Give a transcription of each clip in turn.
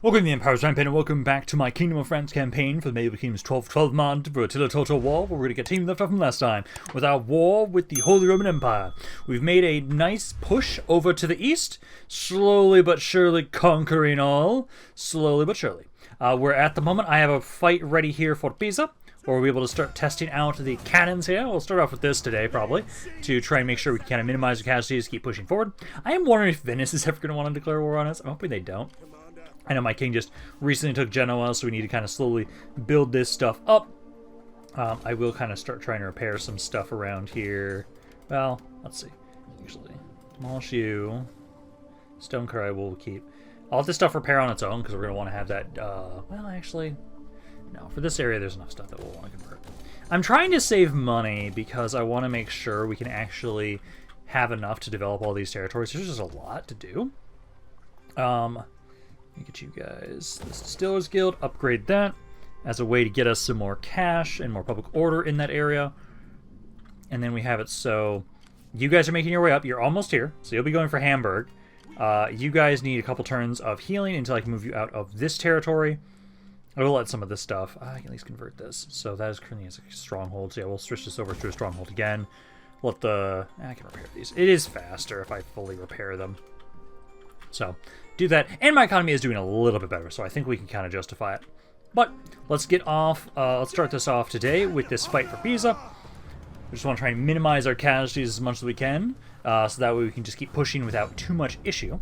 Welcome to the Empire's Rampaned, and welcome back to my Kingdom of France campaign for the Medieval Kingdoms 1212 mod for Attila Total War, where we're going to get team left off from last time with our war with the Holy Roman Empire. We've made a nice push over to the east, slowly but surely conquering all, slowly but surely. We're at the moment, I have a fight ready here for Pisa, where we'll be able to start testing out the cannons here. We'll start off with this today, probably, to try and make sure we can kind of minimize the casualties, keep pushing forward. I am wondering if Venice is ever going to want to declare war on us. I'm hoping they don't. I know my king just recently took Genoa, so we need to kind of slowly build this stuff up. I will kind of start trying to repair some stuff around here. Well, let's see. Actually, demolish you. Stone car I will keep. I'll let this stuff repair on its own, because we're going to want to have that... well, actually, no. For this area, there's enough stuff that we'll want to convert. I'm trying to save money, because I want to make sure we can actually have enough to develop all these territories. There's just a lot to do. Let me get you guys this Distillers Guild, upgrade that as a way to get us some more cash and more public order in that area. And then we have it so you guys are making your way up. You're almost here, so you'll be going for Hamburg. You guys need a couple turns of healing until I can move you out of this territory. I will let some of this stuff. I can at least convert this. So that is currently as a stronghold. So yeah, we'll switch this over to a stronghold again. Let the... I can repair these. It is faster if I fully repair them. So, do that. And my economy is doing a little bit better, so I think we can kind of justify it. But, let's get off. Let's start this off today with this fight for Pisa. We just want to try and minimize our casualties as much as we can, so that way we can just keep pushing without too much issue.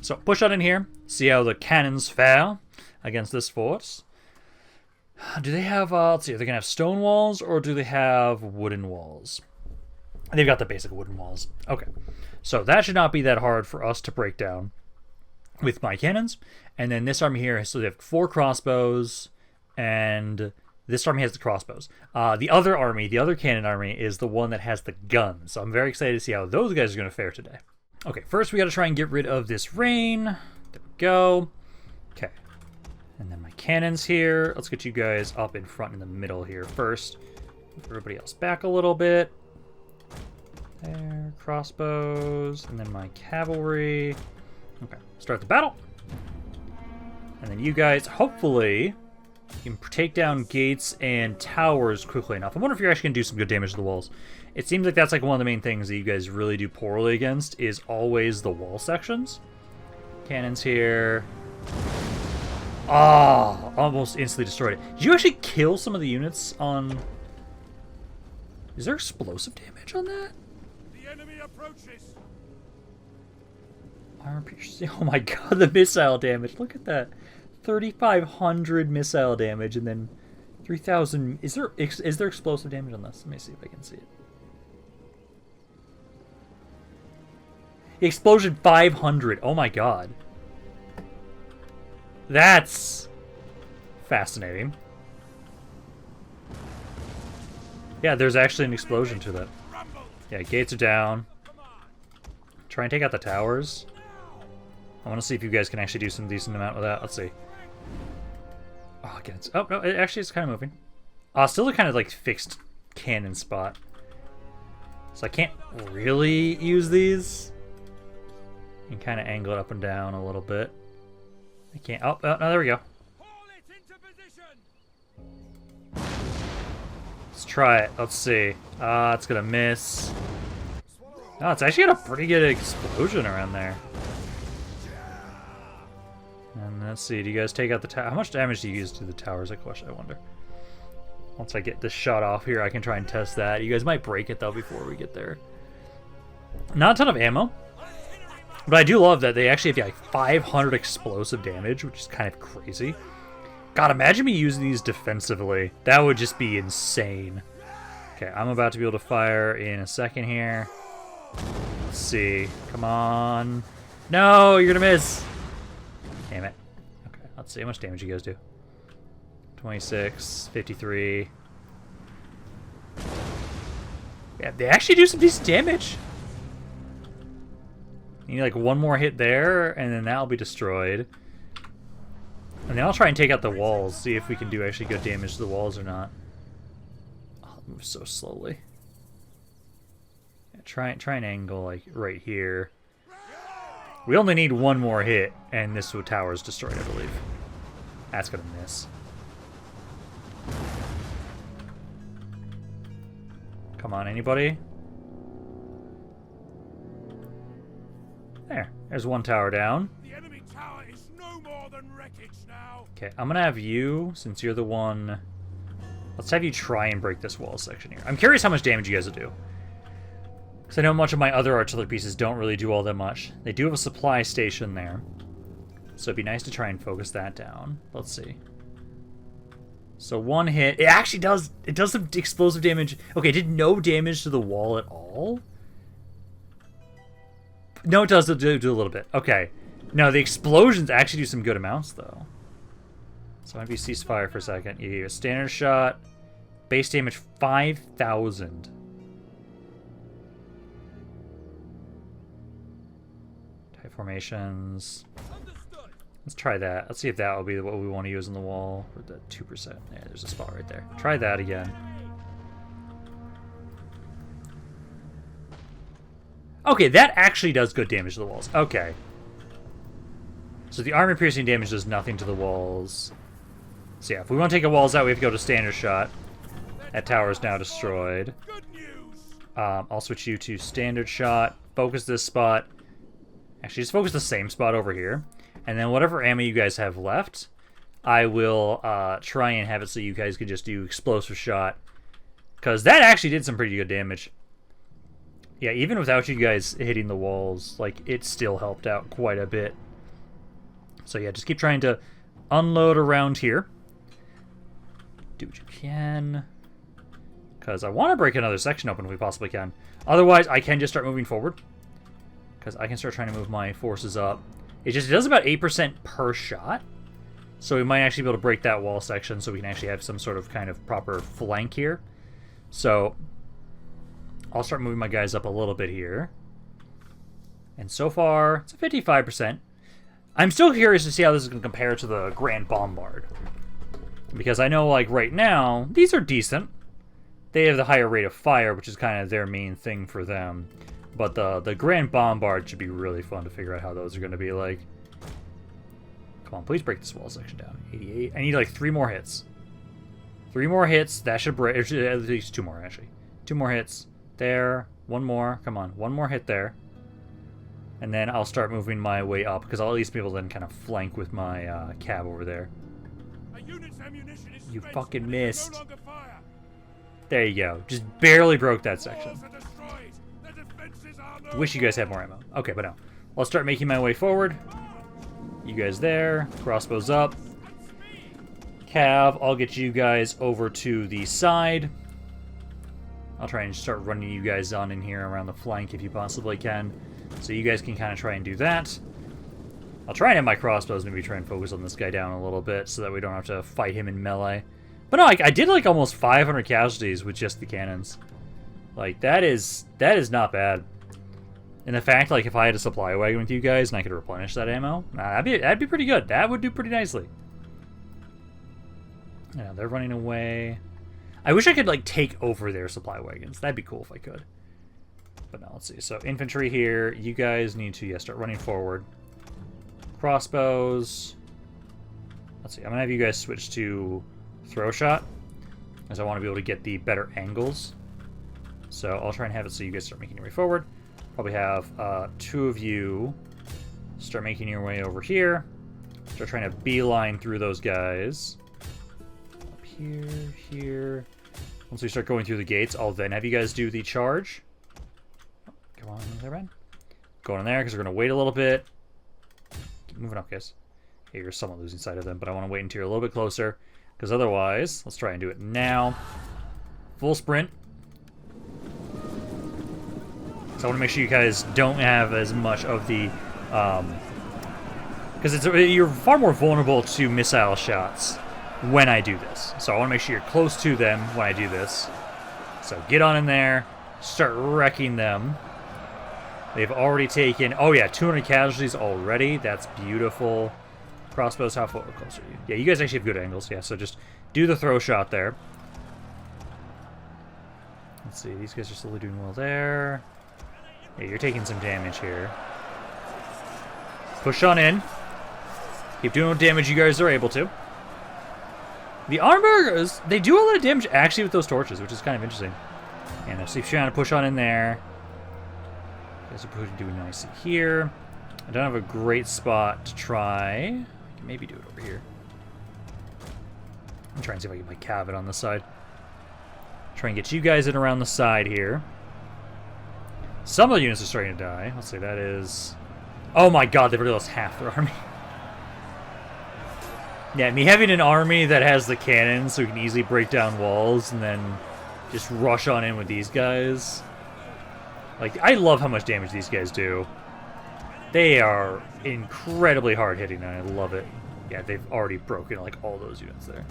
So, push out in here. See how the cannons fare against this force. Do they have, let's see, are they going to have stone walls, or do they have wooden walls? They've got the basic wooden walls. Okay. So that should not be that hard for us to break down with my cannons. And then this army here, so they have 4 crossbows, and this army has the crossbows. The other army, the other cannon army, is the one that has the guns. So I'm very excited to see how those guys are going to fare today. Okay, first we got to try and get rid of this rain. There we go. Okay. And then my cannons here. Let's get you guys up in front in the middle here first. Move everybody else back a little bit. There, crossbows, and then my cavalry. Okay, start the battle. And then you guys, hopefully, can take down gates and towers quickly enough. I wonder if you're actually going to do some good damage to the walls. It seems like that's like one of the main things that you guys really do poorly against, is always the wall sections. Cannons here. Ah, almost instantly destroyed it. Did you actually kill some of the units on... Is there explosive damage on that? Enemy approaches. Oh my god, the missile damage. Look at that. 3,500 missile damage and then 3,000. Is there explosive damage on this? Let me see if I can see it. Explosion 500. Oh my god. That's fascinating. Yeah, there's actually an explosion to that. Yeah, gates are down. Try and take out the towers. I want to see if you guys can actually do some decent amount with that. Let's see. Oh, again, oh no, it actually is kind of moving. Still a kind of like fixed cannon spot. So I can't really use these. You can kind of angle it up and down a little bit. I can't. Oh, no, there we go. Let's try it. Let's see. It's gonna miss. Oh, it's actually got a pretty good explosion around there. And let's see. Do you guys take out the tower? How much damage do you use to the towers? I wonder. Once I get this shot off here, I can try and test that. You guys might break it though before we get there. Not a ton of ammo, but I do love that they actually have like 500 explosive damage, which is kind of crazy. God, imagine me using these defensively. That would just be insane. Okay, I'm about to be able to fire in a second here. Let's see. Come on. No, you're gonna miss. Damn it. Okay, let's see how much damage you guys do. 26, 53. Yeah, they actually do some decent damage. You need like one more hit there, and then that'll be destroyed. And then I'll try and take out the walls, see if we can do actually good damage to the walls or not. Oh, it moves so slowly. Yeah, try and angle like right here. We only need one more hit, and this tower is destroyed, I believe. That's gonna miss. Come on, anybody? There's one tower down. The enemy tower is no more than wreckage now. Okay, I'm gonna have you, since you're the one... Let's have you try and break this wall section here. I'm curious how much damage you guys will do. Because I know much of my other artillery pieces don't really do all that much. They do have a supply station there. So it'd be nice to try and focus that down. Let's see. So one hit. It actually does... It does some explosive damage. Okay, it did no damage to the wall at all? No, it does do a little bit. Okay. No, the explosions actually do some good amounts, though. So maybe ceasefire for a second. You a standard shot. Base damage 5,000. Type formations. Let's try that. Let's see if that will be what we want to use on the wall. For the 2%. Yeah, there's a spot right there. Try that again. Okay, that actually does good damage to the walls. Okay. So the armor-piercing damage does nothing to the walls. So yeah, if we want to take the walls out, we have to go to standard shot. That tower is now destroyed. I'll switch you to standard shot. Focus this spot. Actually, just focus the same spot over here. And then whatever ammo you guys have left, I will try and have it so you guys can just do explosive shot. Because that actually did some pretty good damage. Yeah, even without you guys hitting the walls, like, it still helped out quite a bit. So yeah, just keep trying to unload around here. Do what you can. Because I want to break another section open if we possibly can. Otherwise, I can just start moving forward. Because I can start trying to move my forces up. It does about 8% per shot. So we might actually be able to break that wall section so we can actually have some sort of kind of proper flank here. So I'll start moving my guys up a little bit here. And so far, it's a 55%. I'm still curious to see how this is going to compare to the Grand Bombard. Because I know, like, right now, these are decent. They have the higher rate of fire, which is kind of their main thing for them. But the Grand Bombard should be really fun to figure out how those are going to be like. Come on, please break this wall section down. 88. I need, like, 3 more hits. 3 more hits. That should break. At least 2 more, actually. 2 more hits. There. 1 more. Come on. 1 more hit there. And then I'll start moving my way up, because I'll at least be able to then kind of flank with my cab over there. You fucking missed. There you go. Just barely broke that section. Wish you guys had more ammo. Okay, but no. I'll start making my way forward. You guys there. Crossbows up. Cav, I'll get you guys over to the side. I'll try and start running you guys on in here around the flank if you possibly can. So you guys can kind of try and do that. I'll try and have my crossbows maybe try and focus on this guy down a little bit so that we don't have to fight him in melee. But no, I did like almost 500 casualties with just the cannons. Like, that is not bad. And the fact, like, if I had a supply wagon with you guys and I could replenish that ammo, that'd be pretty good. That would do pretty nicely. Yeah, they're running away. I wish I could, like, take over their supply wagons. That'd be cool if I could. But no, let's see. So, infantry here. You guys need to, start running forward. Crossbows. Let's see. I'm going to have you guys switch to throw shot, as I want to be able to get the better angles. So, I'll try and have it so you guys start making your way forward. Probably have 2 of you start making your way over here. Start trying to beeline through those guys. Up here, here. Once we start going through the gates, I'll then have you guys do the charge. Come on, there, man. Going in there, because we're going to wait a little bit. Keep moving up, guys. Okay, you're somewhat losing sight of them, but I want to wait until you're a little bit closer. Because otherwise, let's try and do it now. Full sprint. So I want to make sure you guys don't have as much of the... because you're far more vulnerable to missile shots when I do this. So I want to make sure you're close to them when I do this. So get on in there. Start wrecking them. They've already taken... Oh, yeah, 200 casualties already. That's beautiful. Crossbows, how close are you? Yeah, you guys actually have good angles. Yeah, so just do the throw shot there. Let's see. These guys are slowly doing well there. Yeah, you're taking some damage here. Push on in. Keep doing what damage you guys are able to. The armor, they do a lot of damage actually with those torches, which is kind of interesting. And so if you're trying to push on in there, you guys are doing nicely here. I don't have a great spot to try. I can maybe do it over here. I'm trying to see if I can get my cav on the side. Try and get you guys in around the side here. Some of the units are starting to die. Let's see, that is... Oh my god, they've already lost half their army. Yeah, me having an army that has the cannons so we can easily break down walls and then just rush on in with these guys. Like, I love how much damage these guys do. They are incredibly hard hitting and I love it. Yeah, they've already broken like all those units there.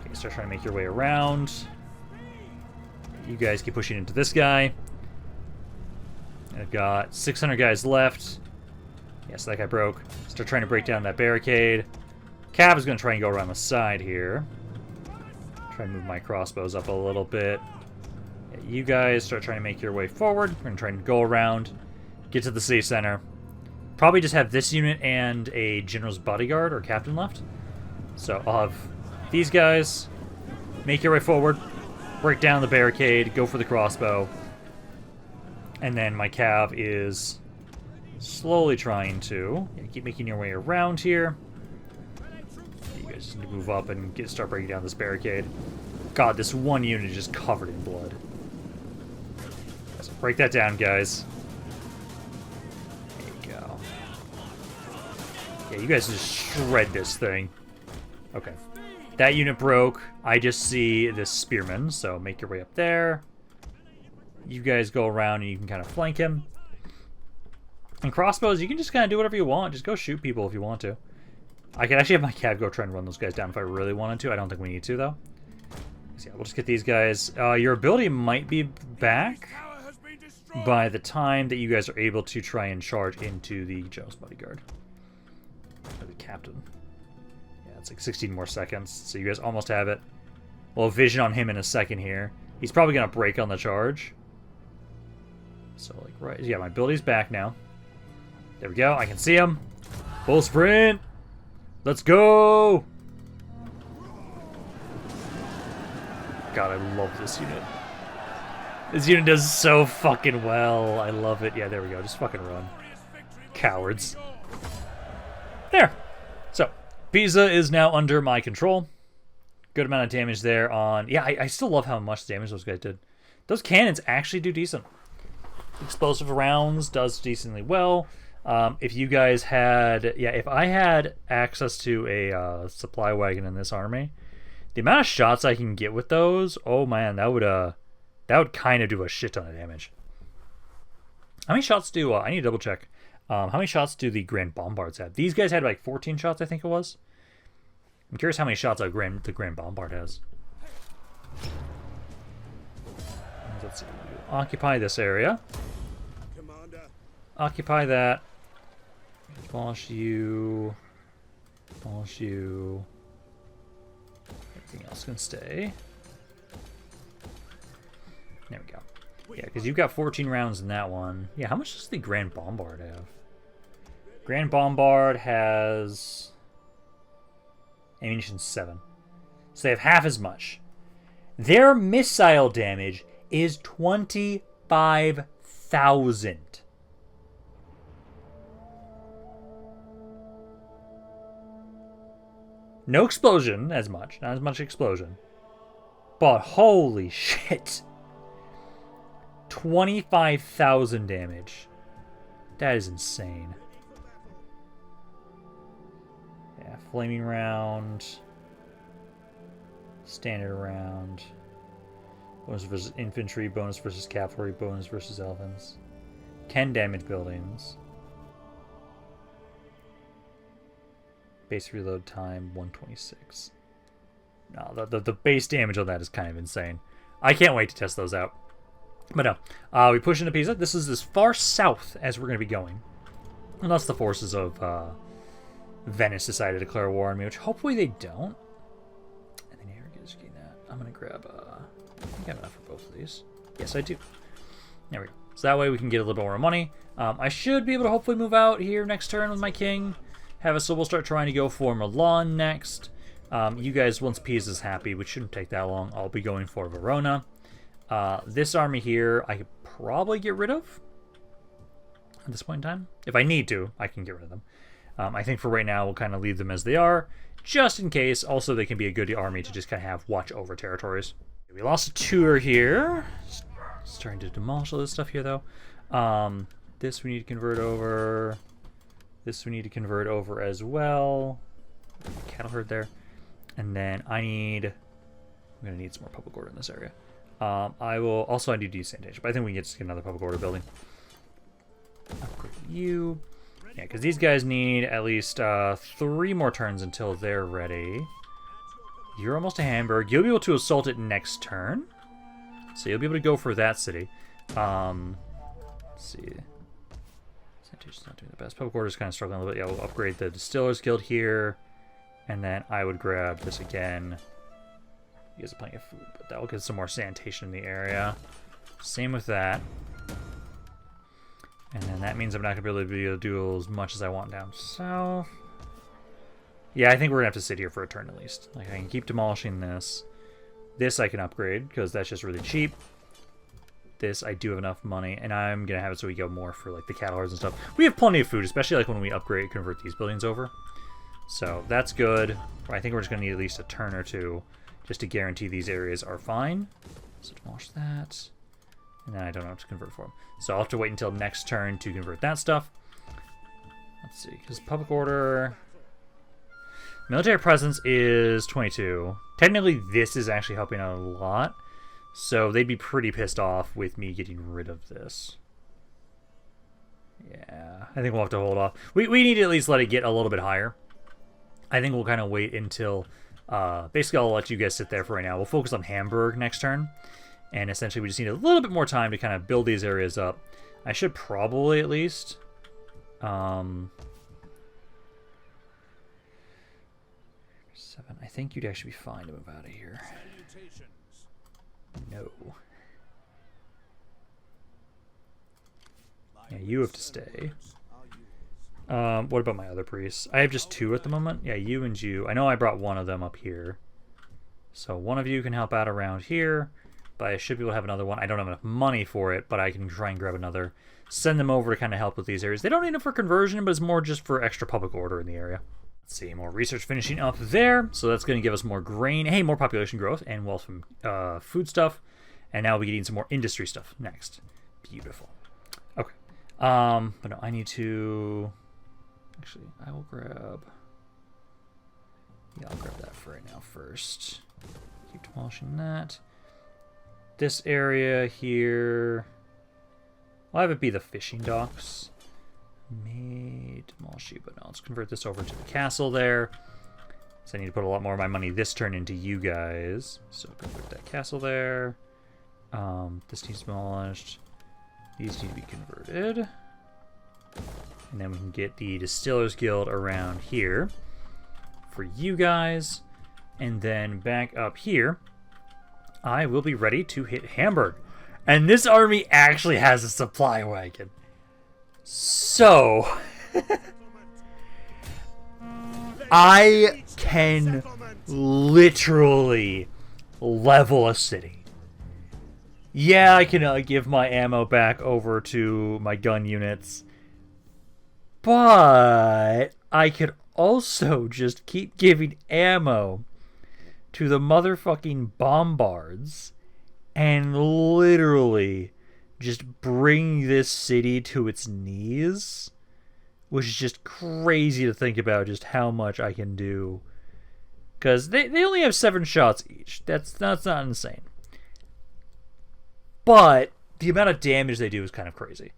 Okay, start trying to make your way around. You guys keep pushing into this guy. I've got 600 guys left. Yes, that guy broke. Start trying to break down that barricade. Cav is going to try and go around the side here. Try and move my crossbows up a little bit. Yeah, you guys start trying to make your way forward. We're going to try and go around, get to the city center. Probably just have this unit and a general's bodyguard or captain left. So I'll have these guys make your way forward, break down the barricade, go for the crossbow. And then my cav is slowly trying to keep making your way around here. You guys just need to move up and start breaking down this barricade. God, this one unit is just covered in blood. So break that down, guys. There you go. Yeah, you guys just shred this thing. Okay. That unit broke. I just see this spearman, so make your way up there. You guys go around and you can kind of flank him. And crossbows, you can just kind of do whatever you want. Just go shoot people if you want to. I could actually have my cav go try and run those guys down if I really wanted to. I don't think we need to, though. So yeah, we'll just get these guys. Your ability might be back by the time that you guys are able to try and charge into the general's bodyguard. Or the captain. Yeah, it's like 16 more seconds. So you guys almost have it. We'll have vision on him in a second here. He's probably going to break on the charge. So, like, right. Yeah, my ability's back now. There we go. I can see him. Full sprint. Let's go. God, I love this unit. This unit does so fucking well. I love it. Yeah, there we go. Just fucking run. Cowards. There. So, Pisa is now under my control. Good amount of damage there on... Yeah, I still love how much damage those guys did. Those cannons actually do decent. Explosive rounds does decently well. If you guys had... Yeah, if I had access to a supply wagon in this army, the amount of shots I can get with those, oh man, that would kind of do a shit ton of damage. How many shots do... I need to double check. How many shots do the Grand Bombards have? These guys had like 14 shots, I think it was. I'm curious how many shots the Grand Bombard has. Let's see. Occupy this area. Commander. Occupy that. Demolish you. Demolish you. Everything else can stay. There we go. Yeah, because you've got 14 rounds in that one. Yeah, how much does the Grand Bombard have? Grand Bombard has... ammunition 7. So they have half as much. Their missile damage is 25,000. No explosion as much. Not as much explosion. But holy shit. 25,000 damage. That is insane. Yeah, flaming round. Standard round. Bonus versus infantry, bonus versus cavalry, bonus versus elephants. Can damage buildings. Base reload time 126. No, the base damage on that is kind of insane. I can't wait to test those out. But no, we push into Pisa. This is as far south as we're going to be going. Unless the forces of Venice decide to declare war on me, which hopefully they don't. And then here, just getting that. I'm going to grab... I think I have enough for both of these. Yes, I do. There we go. So that way we can get a little bit more money. I should be able to hopefully move out here next turn with my king. So we'll start trying to go for Milan next. You guys, once Pisa is happy, which shouldn't take that long, I'll be going for Verona. This army here, I could probably get rid of at this point in time. If I need to, I can get rid of them. I think for right now, we'll kind of leave them as they are, just in case. Also, they can be a good army to just kind of have watch over territories. We lost a tour here. Starting to demolish all this stuff here, though. This we need to convert over. This we need to convert over as well. Cattle herd there. And then I'm going to need some more public order in this area. I need to use sanitation, but I think we can just get another public order building. Upgrade you. Yeah, because these guys need at least 3 more turns until they're ready. You're almost to Hamburg. You'll be able to assault it next turn. So you'll be able to go for that city. Let's see. Sanitation's not doing the best. Public order's kind of struggling a little bit. Yeah, we'll upgrade the Distillers Guild here. And then I would grab this again. He has plenty of food, but that will get some more sanitation in the area. Same with that. And then that means I'm not going to be able to do as much as I want down south. Yeah, I think we're going to have to sit here for a turn at least. Like, I can keep demolishing this. This I can upgrade, because that's just really cheap. This, I do have enough money, and I'm going to have it so we go more for, like, the cattle herds and stuff. We have plenty of food, especially, like, when we convert these buildings over. So, that's good. I think we're just going to need at least a turn or two just to guarantee these areas are fine. So, demolish that. And then I don't know what to convert for them. So, I'll have to wait until next turn to convert that stuff. Let's see, because public order... Military presence is 22. Technically, this is actually helping out a lot. So they'd be pretty pissed off with me getting rid of this. Yeah, I think we'll have to hold off. We need to at least let it get a little bit higher. I think we'll kind of wait until... basically, I'll let you guys sit there for right now. We'll focus on Hamburg next turn. And essentially, we just need a little bit more time to kind of build these areas up. I should probably at least... 7. I think you'd actually be fine to move out of here. No. Yeah, you have to stay. What about my other priests? I have just 2 at the moment. Yeah, you and you. I know I brought one of them up here. So one of you can help out around here. But I should be able to have another one. I don't have enough money for it, but I can try and grab another. Send them over to kind of help with these areas. They don't need it for conversion, but it's more just for extra public order in the area. Let's see, more research finishing up there. So that's going to give us more grain. Hey, more population growth and wealth from food stuff. And now we'll be getting some more industry stuff next. Beautiful. Okay. But no, I need to... Actually, I will grab... Yeah, I'll grab that for right now first. Keep demolishing that. This area here... I'll have it be the fishing docks. May demolish you, but no, let's convert this over to the castle there. So I need to put a lot more of my money this turn into you guys. So convert that castle there. This needs demolished. These need to be converted. And then we can get the Distillers Guild around here for you guys. And then back up here, I will be ready to hit Hamburg. And this army actually has a supply wagon. So, I can literally level a city. Yeah, I can give my ammo back over to my gun units. But I could also just keep giving ammo to the motherfucking bombards and literally just bring this city to its knees, which is just crazy to think about just how much I can do. Because they only have 7 shots each. That's not insane. But the amount of damage they do is kind of crazy.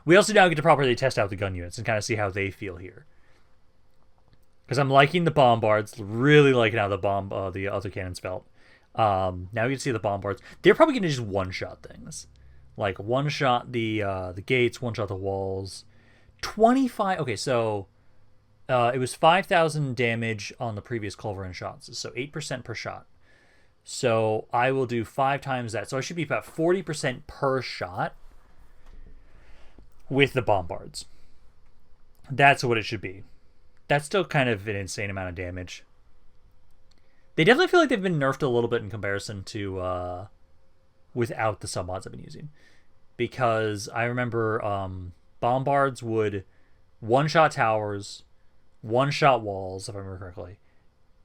We also now get to properly test out the gun units and kind of see how they feel here. Because I'm liking the bombards, really liking how the other cannons felt. Now you can see the bombards. They're probably going to just one-shot things. Like, one-shot the gates, one-shot the walls. 25... Okay, so... it was 5,000 damage on the previous culverin shots. So 8% per shot. So I will do 5 times that. So I should be about 40% per shot. with the bombards. That's what it should be. That's still kind of an insane amount of damage. They definitely feel like they've been nerfed a little bit in comparison to without the submods I've been using. Because I remember bombards would one-shot towers, one-shot walls, if I remember correctly.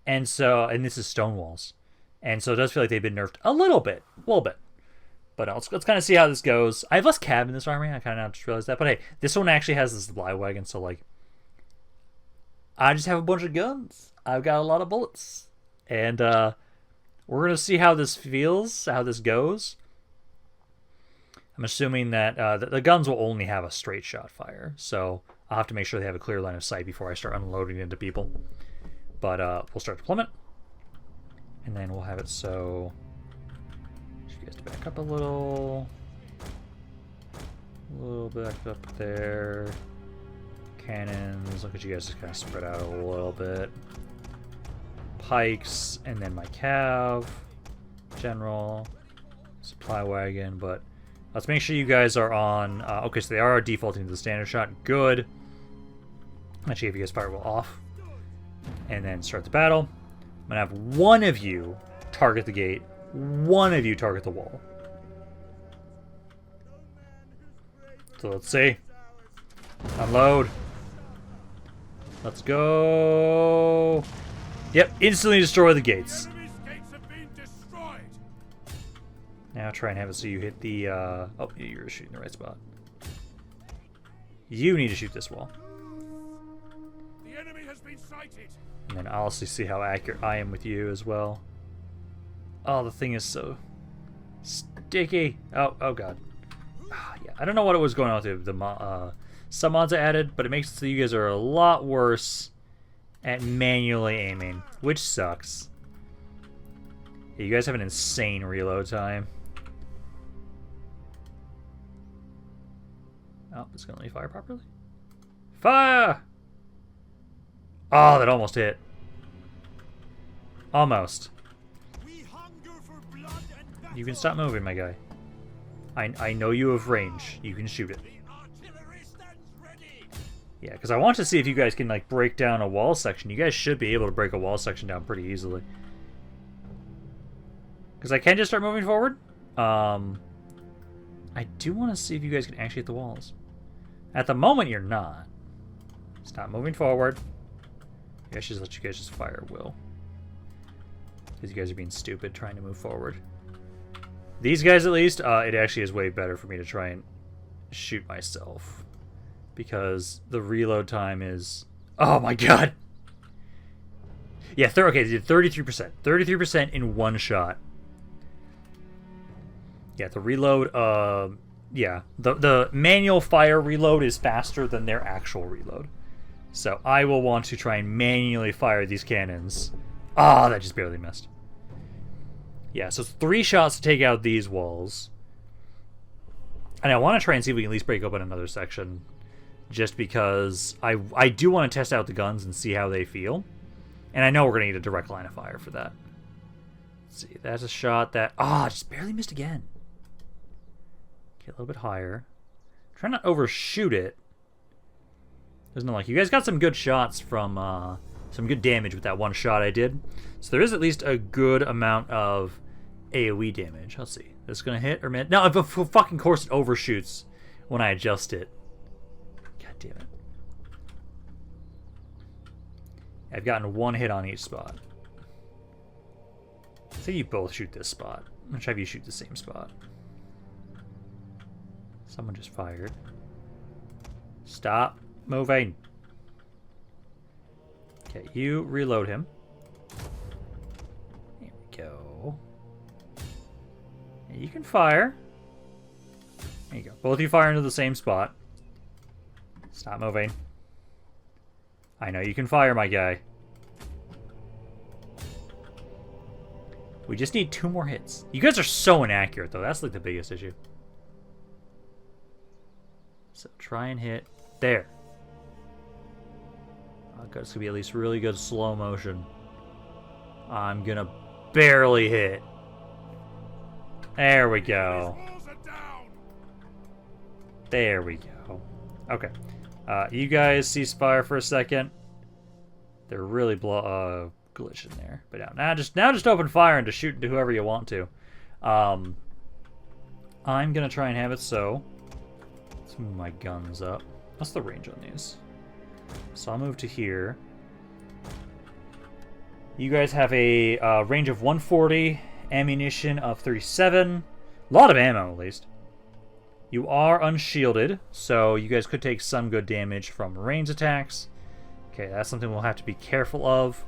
And this is stone walls. And so it does feel like they've been nerfed a little bit. But let's kind of see how this goes. I have less cab in this army. I kind of just realized that. But hey, this one actually has this supply wagon. So, like, I just have a bunch of guns. I've got a lot of bullets. And we're going to see how this feels, how this goes. I'm assuming that the guns will only have a straight shot fire. So I'll have to make sure they have a clear line of sight before I start unloading into people. But we'll start deployment. And then we'll have it so... You guys to back up a little back up there. Cannons, look at you guys just kind of spread out a little bit. Pikes, and then my cav, general, supply wagon. But let's make sure you guys are on. Okay, so they are defaulting to the standard shot. Good. Actually, if you guys firewall off, and then start the battle. I'm gonna have one of you target the gate. One of you target the wall. So let's see. Unload. Let's go. Yep, instantly destroy the gates. Now try and have it so you hit the... oh, you're shooting the right spot. You need to shoot this wall. The enemy has been sighted. And then I'll also see how accurate I am with you as well. Oh, the thing is so sticky. Oh god. Yeah, I don't know what it was going on with the some mods I added, but it makes it so you guys are a lot worse at manually aiming, which sucks. Yeah, you guys have an insane reload time. Oh, it's gonna let me fire properly. Fire! Oh, that almost hit. Almost. You can stop moving, my guy. I know you have range. You can shoot it. Yeah, because I want to see if you guys can, like, break down a wall section. You guys should be able to break a wall section down pretty easily. Because I can just start moving forward. I do want to see if you guys can actually hit the walls. At the moment, you're not. Stop moving forward. I should just let you guys just fire at will. Because you guys are being stupid trying to move forward. These guys, at least, it actually is way better for me to try and shoot myself. Because the reload time is... Oh my god! Yeah, okay, 33%. 33% in one shot. Yeah, the reload, yeah. The manual fire reload is faster than their actual reload. So I will want to try and manually fire these cannons. Ah, that just barely missed. Yeah, so it's 3 shots to take out these walls. And I want to try and see if we can at least break open another section. Just because I do want to test out the guns and see how they feel. And I know we're going to need a direct line of fire for that. Let's see, that's a shot that... Ah, just barely missed again. Okay, a little bit higher. Try not to overshoot it. There's no like... You guys got some good shots from... some good damage with that one shot I did. So there is at least a good amount of AoE damage. Let's see. Is this going to hit or miss? No, of fucking course it overshoots when I adjust it. God damn it. I've gotten 1 hit on each spot. Say you both shoot this spot. I'm going to have you shoot the same spot. Someone just fired. Stop moving. Okay, you reload him. There we go. And you can fire. There you go. Both of you fire into the same spot. Stop moving. I know you can fire, my guy. We just need 2 more hits. You guys are so inaccurate, though. That's like the biggest issue. So try and hit there. Oh, God, it's gonna be at least really good slow motion. I'm gonna barely hit. There we go. There we go. Okay. You guys ceasefire for a second. They're really glitching there. But now just open fire and just shoot into whoever you want to. I'm gonna try and have it so. Let's move my guns up. What's the range on these? So I'll move to here. You guys have a range of 140, ammunition of 37. A lot of ammo, at least. You are unshielded, so you guys could take some good damage from range attacks. Okay, that's something we'll have to be careful of.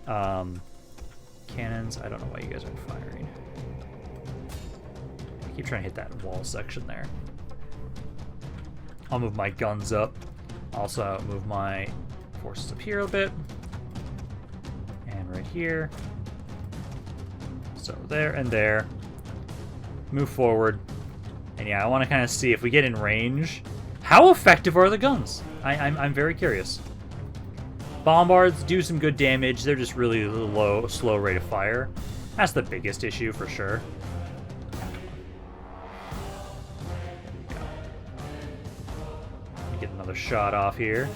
Cannons, I don't know why you guys aren't firing. I keep trying to hit that wall section there. I'll move my guns up. Also move my forces up here a bit. And right here. So there and there. Move forward. And yeah, I want to kind of see if we get in range. How effective are the guns? I'm very curious. Bombards do some good damage. They're just really low, slow rate of fire. That's the biggest issue for sure. Get another shot off here.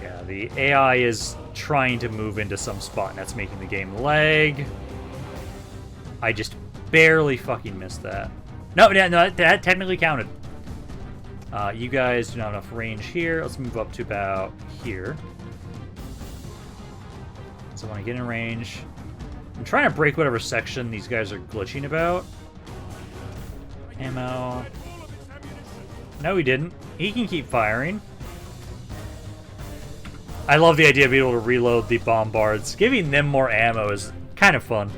Yeah, the AI is trying to move into some spot, and that's making the game lag. I just barely fucking missed that. No, that technically counted. You guys do not have enough range here. Let's move up to about here. So when I get in range, I'm trying to break whatever section these guys are glitching about. Ammo. No, he didn't. He can keep firing. I love the idea of being able to reload the bombards. Giving them more ammo is kind of fun.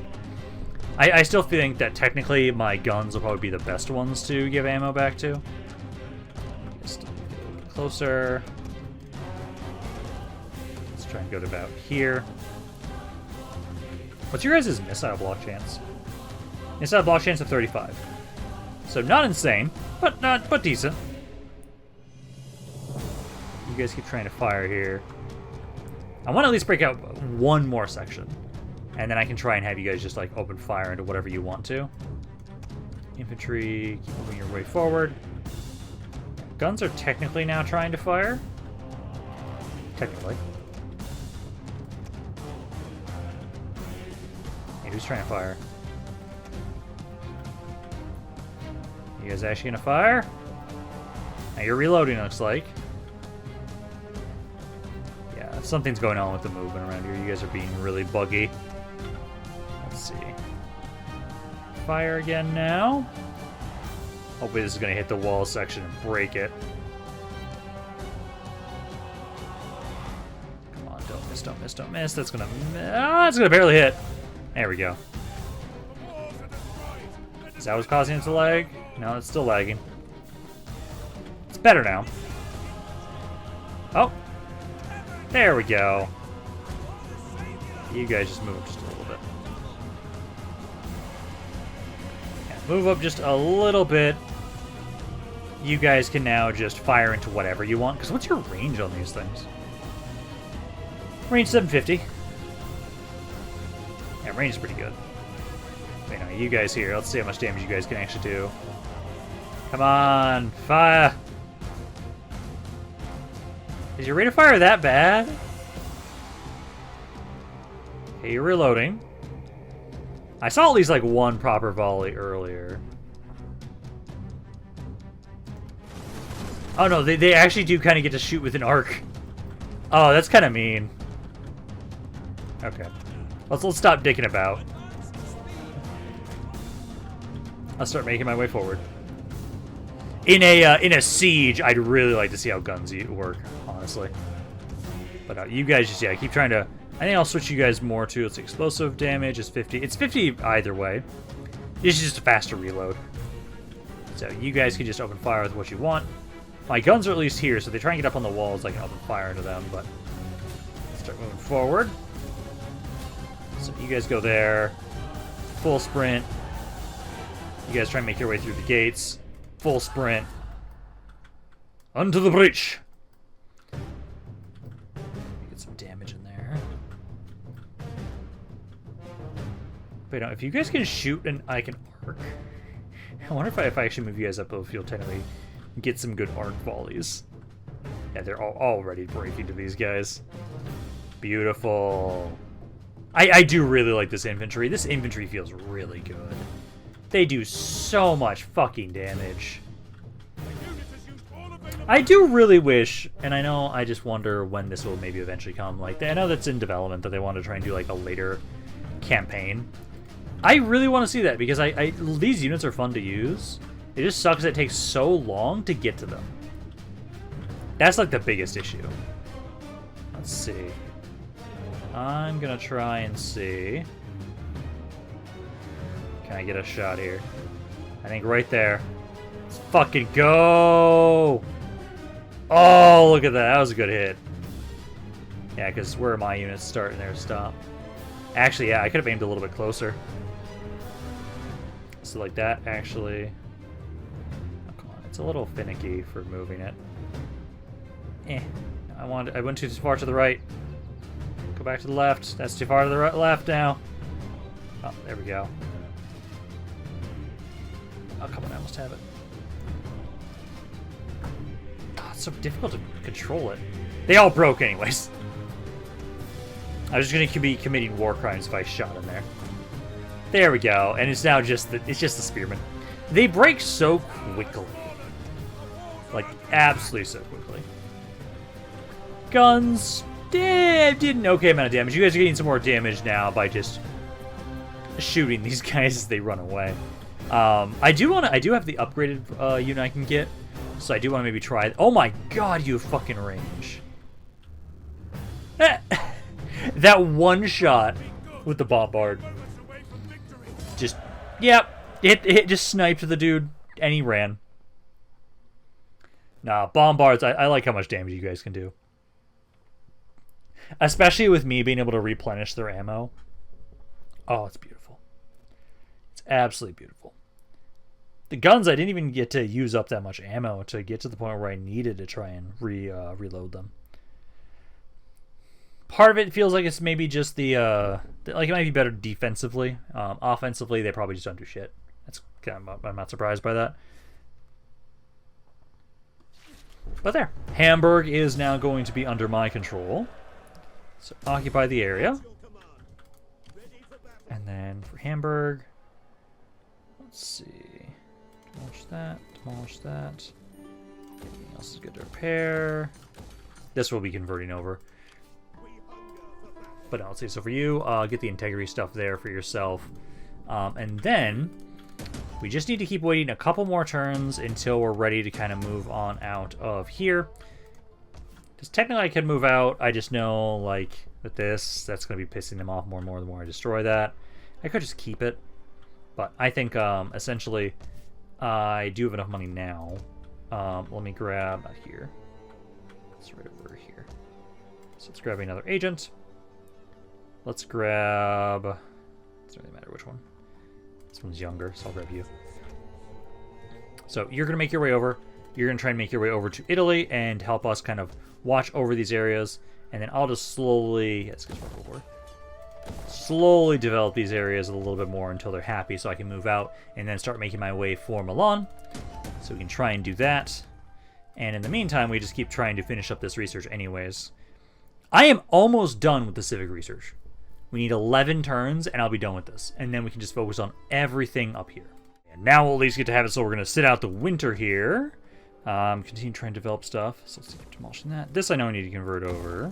I still think that technically my guns will probably be the best ones to give ammo back to. Just a little bit closer. Let's try and go to about here. What's your guys' missile block chance? Missile block chance of 35. So not insane, but decent. You guys keep trying to fire here. I want to at least break out one more section. And then I can try and have you guys just like open fire into whatever you want to. Infantry, keep moving your way forward. Guns are technically now trying to fire. Technically. Hey, who's trying to fire? You guys actually gonna fire? Now you're reloading, looks like. Yeah, something's going on with the movement around here. You guys are being really buggy. Let's see. Fire again now. Hopefully this is going to hit the wall section and break it. Come on, don't miss, don't miss, don't miss. That's going to... it's going to barely hit. There we go. Is that what's causing it to lag? No, it's still lagging. It's better now. Oh. There we go. You guys just move just a little bit. Yeah, move up just a little bit. You guys can now just fire into whatever you want. Because what's your range on these things? Range 750. Yeah, range is pretty good. But anyway, you guys here. Let's see how much damage you guys can actually do. Come on, fire! Is your rate of fire that bad? Okay, you're reloading. I saw at least like one proper volley earlier. Oh no, they actually do kind of get to shoot with an arc. Oh, that's kind of mean. Okay, let's stop dicking about. I'll start making my way forward. In a siege, I'd really like to see how guns work, honestly. But you guys just, yeah, keep trying to... I think I'll switch you guys more to, it's explosive damage is 50. It's 50 either way. This is just a faster reload. So you guys can just open fire with what you want. My guns are at least here, so they try and get up on the walls, I can open fire into them, but... Let's start moving forward. So you guys go there. Full sprint. You guys try and make your way through the gates. Full sprint. Onto the breach. Get some damage in there. Wait, no, if you guys can shoot and I can arc. I wonder if I actually move you guys up, if you'll technically get some good arc volleys. Yeah, they're already breaking to these guys. Beautiful. I do really like this infantry. This infantry feels really good. They do so much fucking damage. I do really wish, and I know I just wonder when this will maybe eventually come. Like, I know that's in development, that they want to try and do like a later campaign. I really want to see that because these units are fun to use. It just sucks that it takes so long to get to them. That's like the biggest issue. Let's see. I'm gonna try and see. Can I get a shot here? I think right there. Let's fucking go! Oh, look at that. That was a good hit. Yeah, because where are my units starting there? Stop. Actually, yeah, I could have aimed a little bit closer. So like that, actually. Oh, come on. It's a little finicky for moving it. I went too far to the right. Go back to the left. That's too far to the left now. Oh, there we go. Oh, come on, I almost have it. Oh, it's so difficult to control it. They all broke anyways. I was just going to be committing war crimes if I shot in there. There we go. And it's now just the spearmen. They break so quickly. Like, absolutely so quickly. Guns did an okay amount of damage. You guys are getting some more damage now by just shooting these guys as they run away. I do have the upgraded unit I can get, so I do want to maybe try. Oh my god, you have fucking range! That one shot with the bombard, just it just sniped the dude and he ran. Nah, bombards. I like how much damage you guys can do. Especially with me being able to replenish their ammo. Oh, it's beautiful. It's absolutely beautiful. The guns, I didn't even get to use up that much ammo to get to the point where I needed to try and reload them. Part of it feels like it's maybe just like it might be better defensively. Offensively, they probably just don't do shit. That's kind of, I'm not surprised by that. But there. Hamburg is now going to be under my control. So occupy the area. And then for Hamburg, let's see. Demolish that, demolish that. Anything else is good to repair. This will be converting over. But no, let's see. So for you, get the integrity stuff there for yourself. And then we just need to keep waiting a couple more turns until we're ready to kind of move on out of here. Because technically I could move out. I just know, like, with this, that's going to be pissing them off more and more the more I destroy that. I could just keep it. But I think, essentially, I do have enough money now. Let me grab here. It's right over here. So let's grab another agent. Let's grab... It doesn't really matter which one. This one's younger, so I'll grab you. So you're going to make your way over. You're going to try and make your way over to Italy and help us kind of watch over these areas. And then I'll just slowly... slowly develop these areas a little bit more until they're happy so I can move out and then start making my way for Milan. So we can try and do that. And in the meantime, we just keep trying to finish up this research anyways. I am almost done with the civic research. We need 11 turns and I'll be done with this. And then we can just focus on everything up here. And now we'll at least get to have it, so we're going to sit out the winter here. Continue trying to develop stuff. So let's keep demolishing that. This I know I need to convert over.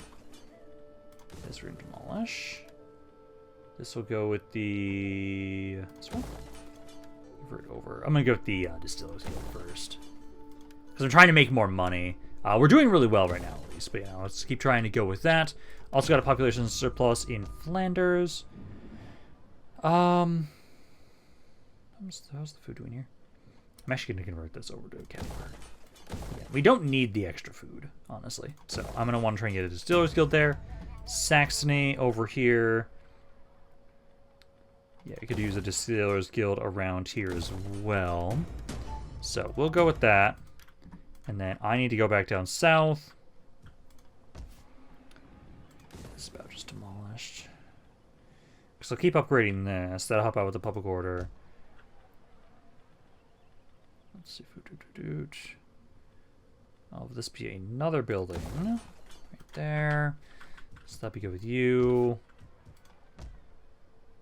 This we're going to demolish. This will go with the... this one? Convert over. I'm going to go with the Distillers Guild first. Because I'm trying to make more money. We're doing really well right now, at least. But yeah, let's keep trying to go with that. Also got a population surplus in Flanders. How's the food doing here? I'm actually going to convert this over to a category. Yeah, we don't need the extra food, honestly. So I'm going to want to try and get a Distillers Guild there. Saxony over here. Yeah, we could use a Distillers Guild around here as well. So we'll go with that. And then I need to go back down south. This is about just demolished. So keep upgrading this. That'll help out with the public order. Let's see. Oh, this be another building. Right there. So that'd be good with you.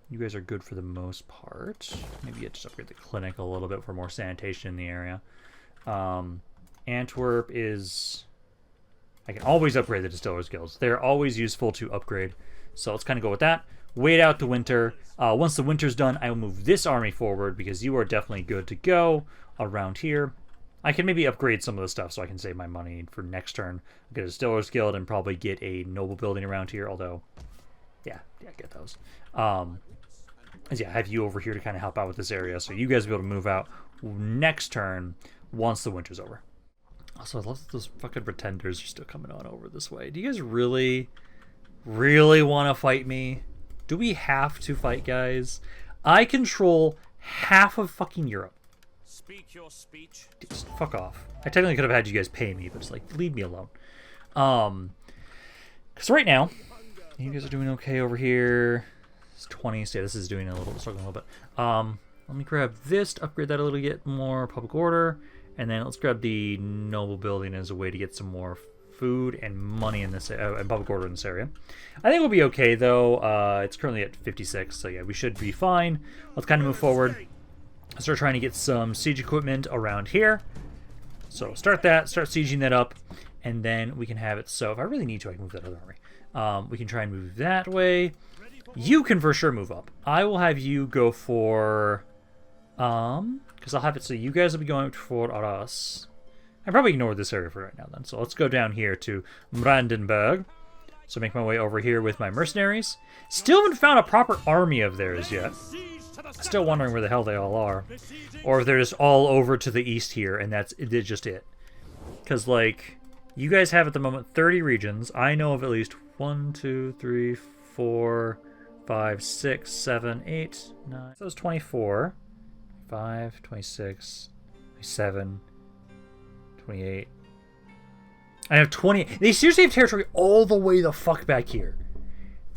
You guys are good for the most part. Maybe you just upgrade the clinic a little bit for more sanitation in the area. Antwerp is... I can always upgrade the Distillers Guilds. They're always useful to upgrade. So let's kind of go with that. Wait out the winter. Once the winter's done, I will move this army forward because you are definitely good to go around here. I can maybe upgrade some of the stuff so I can save my money for next turn. Get a Distillers Guild and probably get a noble building around here, although... Yeah, get those. Yeah, have you over here to kind of help out with this area so you guys will be able to move out next turn once the winter's over. Also, I love that those fucking pretenders are still coming on over this way. Do you guys really want to fight me? Do we have to fight, guys? I control half of fucking Europe. Speak your speech. Just fuck off. I technically could have had you guys pay me, but just like leave me alone. Because right now, you guys are doing okay over here. It's 20, so yeah, this is doing struggling a little bit. Let me grab this to upgrade that a little bit more public order. And then let's grab the noble building as a way to get some more food and money in this and public order in this area. I think we'll be okay though. It's currently at 56, so yeah, we should be fine. Let's kind of move forward. Start trying to get some siege equipment around here. So start sieging that up, and then we can have it. So if I really need to, I can move that other army. We can try and move that way. You can for sure move up. I will have you go for because I'll have it so you guys will be going for Aarhus. I probably ignore this area for right now then. So let's go down here to Brandenburg. So make my way over here with my mercenaries. Still haven't found a proper army of theirs yet. Still wondering where the hell they all are. Or if they're just all over to the east here and that's just it. Because, like, you guys have at the moment 30 regions. I know of at least 1, 2, 3, 4, 5, 6, 7, 8, 9. So that's 24. 5, 26, 27, 28. I have 20. They seriously have territory all the way the fuck back here.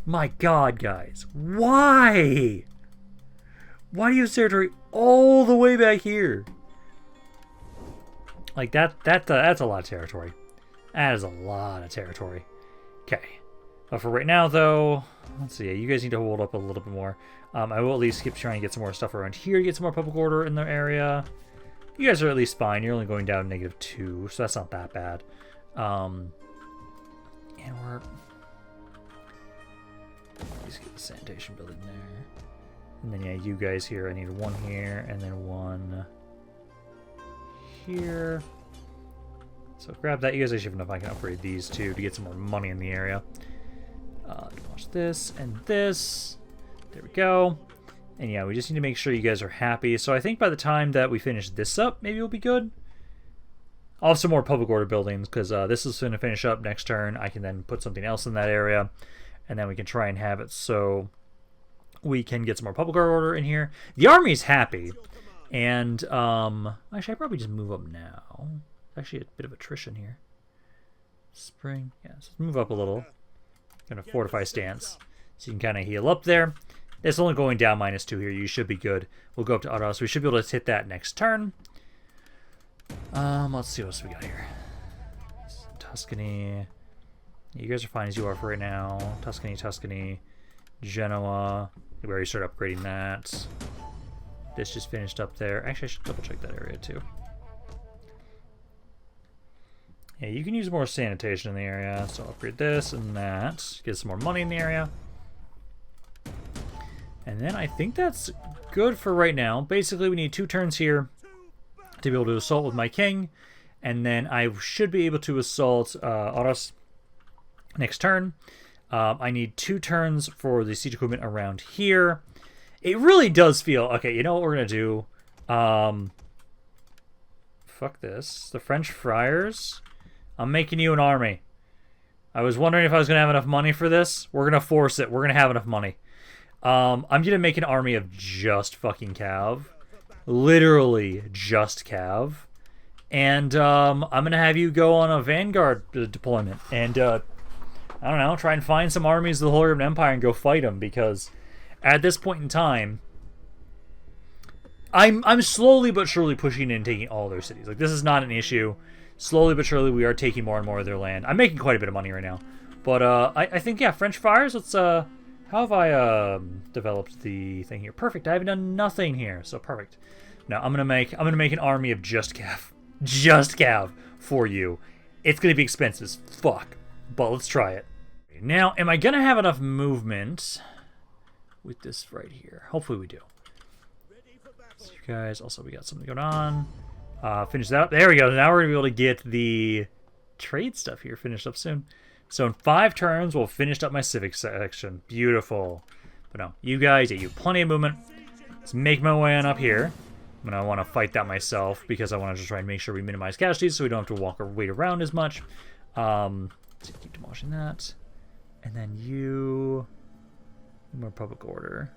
My god, guys. Why? Why do you have territory all the way back here? Like, that's a lot of territory. That is a lot of territory. Okay. But for right now, though, let's see. You guys need to hold up a little bit more. I will at least keep trying to get some more stuff around here to get some more public order in the area. You guys are at least fine. You're only going down -2, so that's not that bad. And we're... Let's get the sanitation building there. And then, yeah, you guys here. I need 1 here, and then 1 here. So grab that. You guys actually have enough. I can upgrade these two to get some more money in the area. Watch this and this. There we go. And yeah, we just need to make sure you guys are happy. So I think by the time that we finish this up, maybe we'll be good. I'll have some more public order buildings because this is going to finish up next turn. I can then put something else in that area. And then we can try and have it so we can get some more public order in here. The army's happy. And actually, I probably just move up now. Actually, a bit of attrition here. Spring. Yeah, so let's move up a little. Kind of fortify stance. So you can kind of heal up there. It's only going down -2 here. You should be good. We'll go up to Aarhus. We should be able to hit that next turn. Let's see what else we got here. Tuscany. You guys are fine as you are for right now. Tuscany. Genoa. We already started upgrading that. This just finished up there. Actually, I should double check that area too. Yeah, you can use more sanitation in the area. So upgrade this and that. Get some more money in the area. And then I think that's good for right now. Basically, we need 2 turns here to be able to assault with my king. And then I should be able to assault Aarhus next turn. I need 2 turns for the siege equipment around here. It really does feel... Okay, you know what we're going to do? Fuck this. The French friars. I'm making you an army. I was wondering if I was going to have enough money for this. We're going to force it. We're going to have enough money. I'm going to make an army of just fucking Cav. Literally just Cav. And I'm going to have you go on a Vanguard deployment. And, I don't know, try and find some armies of the Holy Roman Empire and go fight them. Because at this point in time, I'm slowly but surely pushing in and taking all their cities. Like, this is not an issue. slowly but surely we are taking more and more of their land. I'm making quite a bit of money right now. But I think, yeah, French friars, let's, how have I developed the thing here? Perfect, I haven't done nothing here, so perfect. Now I'm gonna make an army of just cav. Just cav for you. It's gonna be expensive as fuck, but let's try it. Now, am I gonna have enough movement with this right here? Hopefully we do. So you guys, also we got something going on. Finish that up. There we go. Now we're gonna be able to get the trade stuff here finished up soon. So in 5 turns, we'll finish up my civic section. Beautiful. But no, you guys, yeah, you have plenty of movement. Let's make my way on up here. I'm gonna want to fight that myself because I want to just try and make sure we minimize casualties so we don't have to walk or wait around as much. So keep demolishing that. And then you... more public order.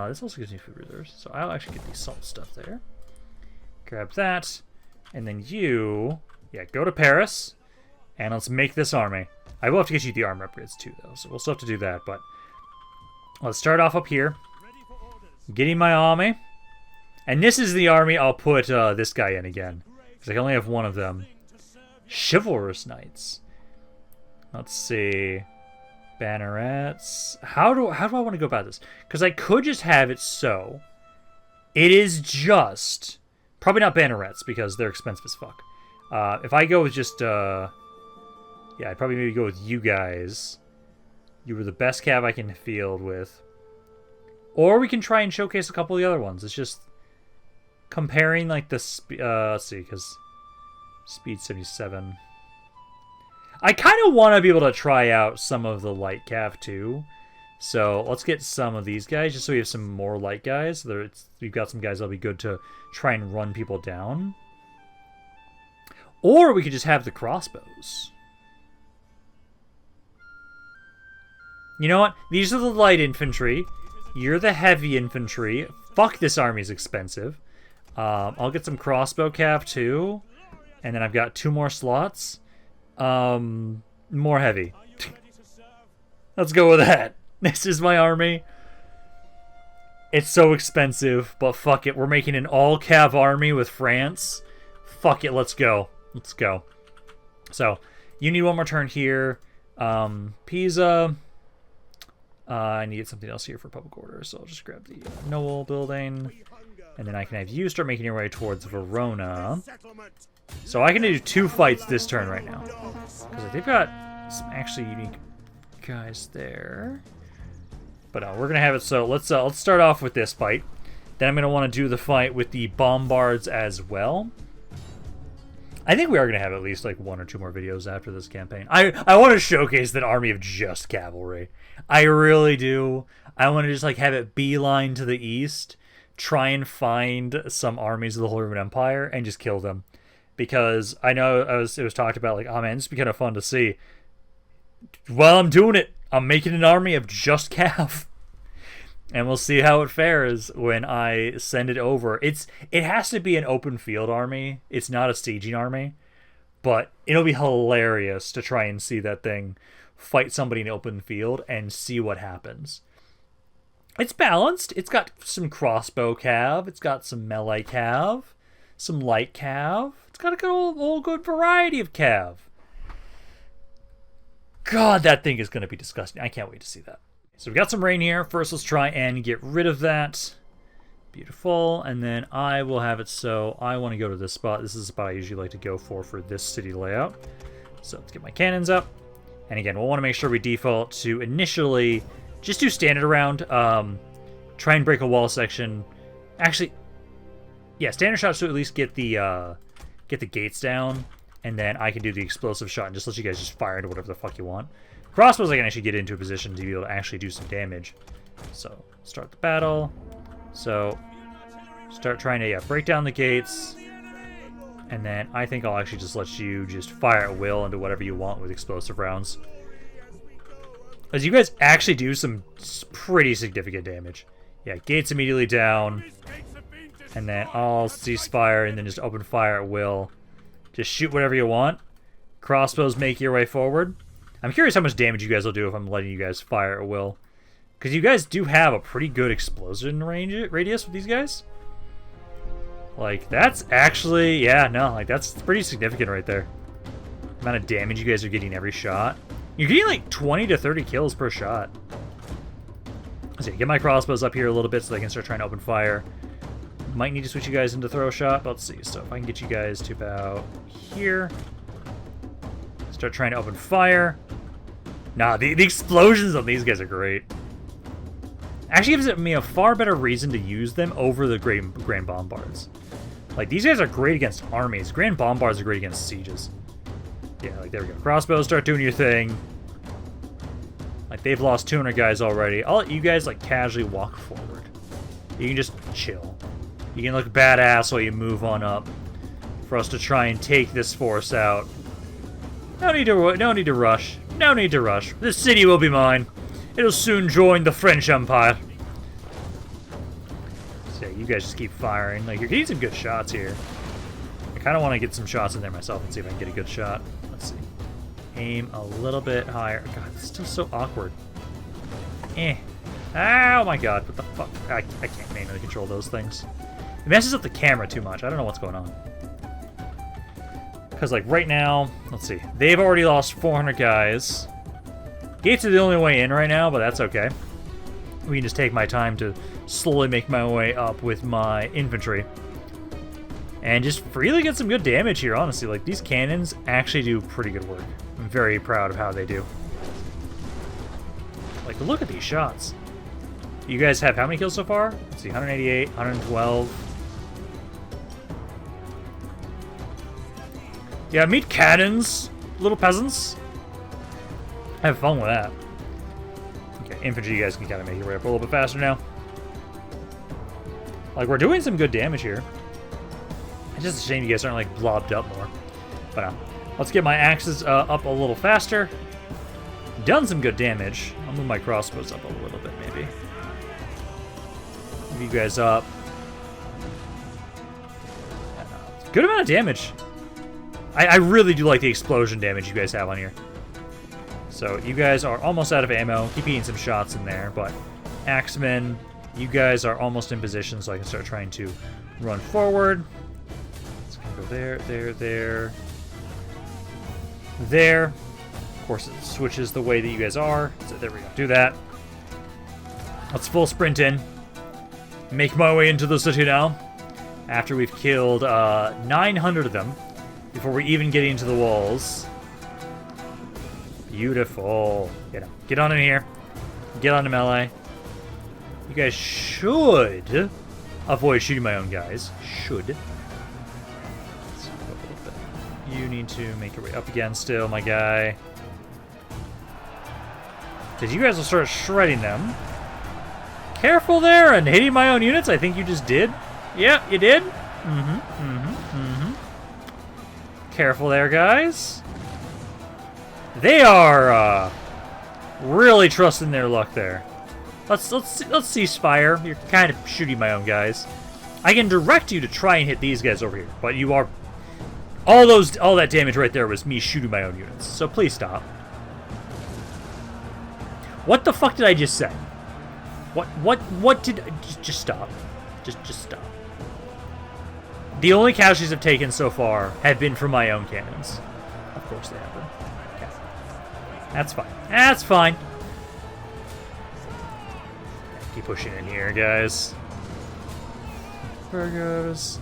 This also gives me food reserves, so I'll actually get the salt stuff there. Grab that. And then you... yeah, go to Paris. And let's make this army. I will have to get you the armor upgrades too, though, so we'll still have to do that, but... let's start off up here. Getting my army. And this is the army I'll put this guy in again. Because I can only have one of them. Chivalrous Knights. Let's see... bannerets. How do I want to go about this? Because I could just have it so it is just probably not bannerets because they're expensive as fuck. If I go with just yeah, I'd probably maybe go with you guys. You were the best cav I can field with, or we can try and showcase a couple of the other ones. It's just comparing like the let's see, because speed 77. I kind of want to be able to try out some of the light cav too. So let's get some of these guys just so we have some more light guys. We've got some guys that'll be good to try and run people down. Or we could just have the crossbows. You know what? These are the light infantry. You're the heavy infantry. Fuck, this army's expensive. I'll get some crossbow cav too. And then I've got 2 more slots. More heavy. Let's go with that. This is my army. It's so expensive, but fuck it. We're making an all-cav army with France. Fuck it, let's go. Let's go. So, you need 1 more turn here. Pisa. I need something else here for public order, so I'll just grab the Noel building. And then I can have you start making your way towards Verona. So I can do 2 fights this turn right now. Because they've got some actually unique guys there. But no, we're going to have it so let's start off with this fight. Then I'm going to want to do the fight with the bombards as well. I think we are going to have at least like 1 or 2 more videos after this campaign. I want to showcase that army of just cavalry. I really do. I want to just like have it beeline to the east, try and find some armies of the Holy Roman Empire and just kill them. Because I know it was talked about like, oh man, this would be kind of fun to see. Well, I'm doing it. I'm making an army of just cav. And we'll see how it fares when I send it over. It has to be an open field army. It's not a sieging army. But it'll be hilarious to try and see that thing fight somebody in open field and see what happens. It's balanced. It's got some crossbow cav. It's got some melee cav. Some light cav. It's got a good old good variety of cav. God, that thing is going to be disgusting. I can't wait to see that. So we've got some rain here. First, let's try and get rid of that. Beautiful. And then I will have it so I want to go to this spot. This is the spot I usually like to go for this city layout. So let's get my cannons up. And again, we'll want to make sure we default to initially just do standard around. Try and break a wall section. Actually, yeah, standard shots to at least get the gates down. And then I can do the explosive shot and just let you guys just fire into whatever the fuck you want. Crossbows, I can actually get into a position to be able to actually do some damage. So, start the battle. So, start trying to, break down the gates. And then I think I'll actually just let you just fire at will into whatever you want with explosive rounds. As you guys actually do some pretty significant damage. Yeah, gates immediately down. And then I'll cease fire and then just open fire at will. Just shoot whatever you want. Crossbows make your way forward. I'm curious how much damage you guys will do if I'm letting you guys fire at will. Because you guys do have a pretty good explosion radius with these guys. Like, that's actually... yeah, no, like, that's pretty significant right there. amount of damage you guys are getting every shot. You're getting like 20 to 30 kills per shot. Let's see, get my crossbows up here a little bit so they can start trying to open fire. Might need to switch you guys into throw shot, but let's see. So if I can get you guys to about here. Start trying to open fire. Nah, the explosions on these guys are great. Actually gives me a far better reason to use them over the Grand Bombards. Like, these guys are great against armies. Grand Bombards are great against sieges. Yeah, like, there we go. Crossbows, start doing your thing. Like, they've lost 200 guys already. I'll let you guys, like, casually walk forward. You can just chill. You can look badass while you move on up for us to try and take this force out. No need to rush. No need to rush. This city will be mine. It'll soon join the French Empire. So you guys just keep firing. Like, you're getting some good shots here. I kind of want to get some shots in there myself and see if I can get a good shot. Let's see. Aim a little bit higher. God, it's still so awkward. Oh my god, what the fuck? I can't manually control those things. It messes up the camera too much. I don't know what's going on. Because, like, right now, let's see. They've already lost 400 guys. Gates are the only way in right now, but that's okay. We can just take my time to slowly make my way up with my infantry. And just really get some good damage here, honestly. Like, these cannons actually do pretty good work. I'm very proud of how they do. Like, look at these shots. You guys have how many kills so far? Let's see, 188, 112. Yeah, meet cannons, little peasants. Have fun with that. Okay, infantry, you guys can kind of make your way up a little bit faster now. Like, we're doing some good damage here. It's just a shame you guys aren't, like, blobbed up more. But let's get my axes up a little faster. Done some good damage. I'll move my crossbows up a little bit, maybe. Move you guys up. Good amount of damage. I really do like the explosion damage you guys have on here. So you guys are almost out of ammo. Keep eating some shots in there, but Axemen, you guys are almost in position, so I can start trying to run forward. It's gonna go there, there, there, there. Of course, it switches the way that you guys are. So there we go. Do that. Let's full sprint in. Make my way into the city now. After we've killed 900 of them. Before we even get into the walls. Beautiful. Get on in here. Get on the melee. You guys should avoid shooting my own guys. Should. Let's go a little bit. You need to make your way up again still, my guy. Because you guys will start shredding them. Careful there and hitting my own units. I think you just did. Yeah, you did. Careful there, guys. They are really trusting their luck there. Let's cease fire. You're kind of shooting my own guys. I can direct you to try and hit these guys over here, but you are all that damage right there was me shooting my own units. So please stop. What the fuck did I just say? What did just stop? Just stop. The only casualties I've taken so far have been from my own cannons. Of course they have been. Okay. That's fine. That's fine. Keep pushing in here, guys. Burgos.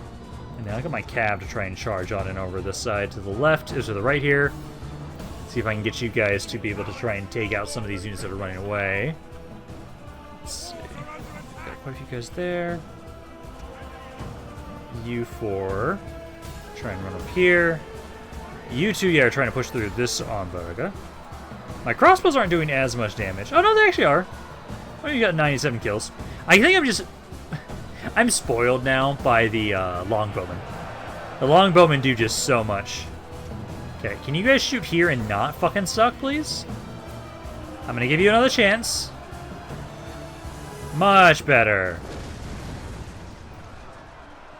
And now I got my cab to try and charge on and over this side to the left, or to the right here. See if I can get you guys to be able to try and take out some of these units that are running away. Let's see. Got quite a few guys there. You four. Try and run up here. You two, yeah, are trying to push through this Hamburg. My crossbows aren't doing as much damage. Oh, no, they actually are. Oh, you got 97 kills. I think I'm spoiled now by the longbowmen. The longbowmen do just so much. Okay, can you guys shoot here and not fucking suck, please? I'm gonna give you another chance. Much better.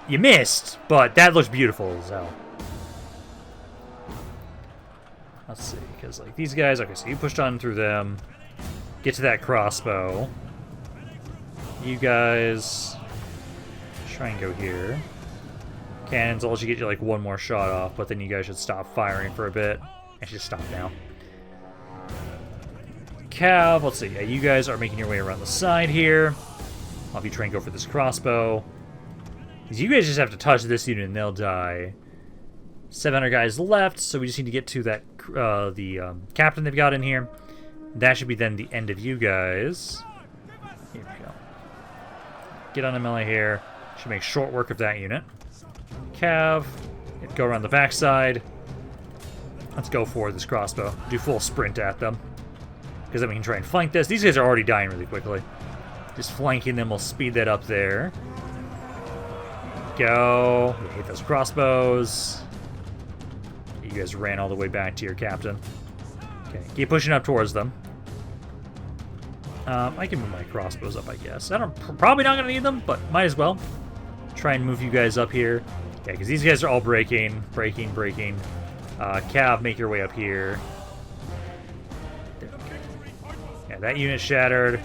You missed, but that looks beautiful as hell. Let's see, because like these guys, okay, so you pushed on through them. Get to that crossbow. You guys try and go here. Cannons, I'll let you get you like one more shot off, but then you guys should stop firing for a bit. I should stop now. Cav, let's see. Yeah, you guys are making your way around the side here. I'll have you try and go for this crossbow. You guys just have to touch this unit and they'll die. 700 guys left, so we just need to get to that the captain they've got in here. That should be then the end of you guys. Here we go. Get on a melee here. Should make short work of that unit. Cav, go around the backside. Let's go for this crossbow. Do full sprint at them. Because then we can try and flank this. These guys are already dying really quickly. Just flanking them will speed that up there. Go. Hit those crossbows. You guys ran all the way back to your captain. Okay, keep pushing up towards them. I can move my crossbows up, I guess. Probably not going to need them, but might as well. Try and move you guys up here. Yeah, because these guys are all breaking. Cav, make your way up here. There we go. Yeah, that unit shattered.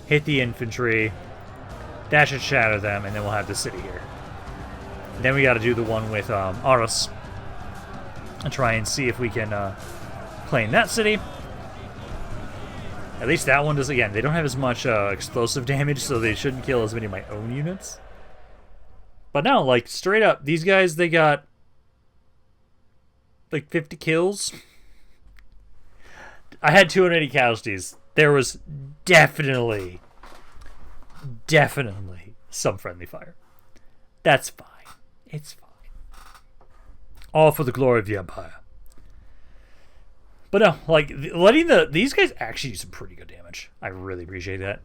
Hit the infantry. That should shatter them, and then we'll have the city here. And then we got to do the one with Aarhus. And try and see if we can claim that city. At least that one does, again, they don't have as much explosive damage, so they shouldn't kill as many of my own units. But no, like, straight up, these guys, they got like 50 kills. I had 280 casualties. There was definitely some friendly fire. That's fine. It's fine. All for the glory of the Empire. But no, like, letting these guys actually do some pretty good damage. I really appreciate that.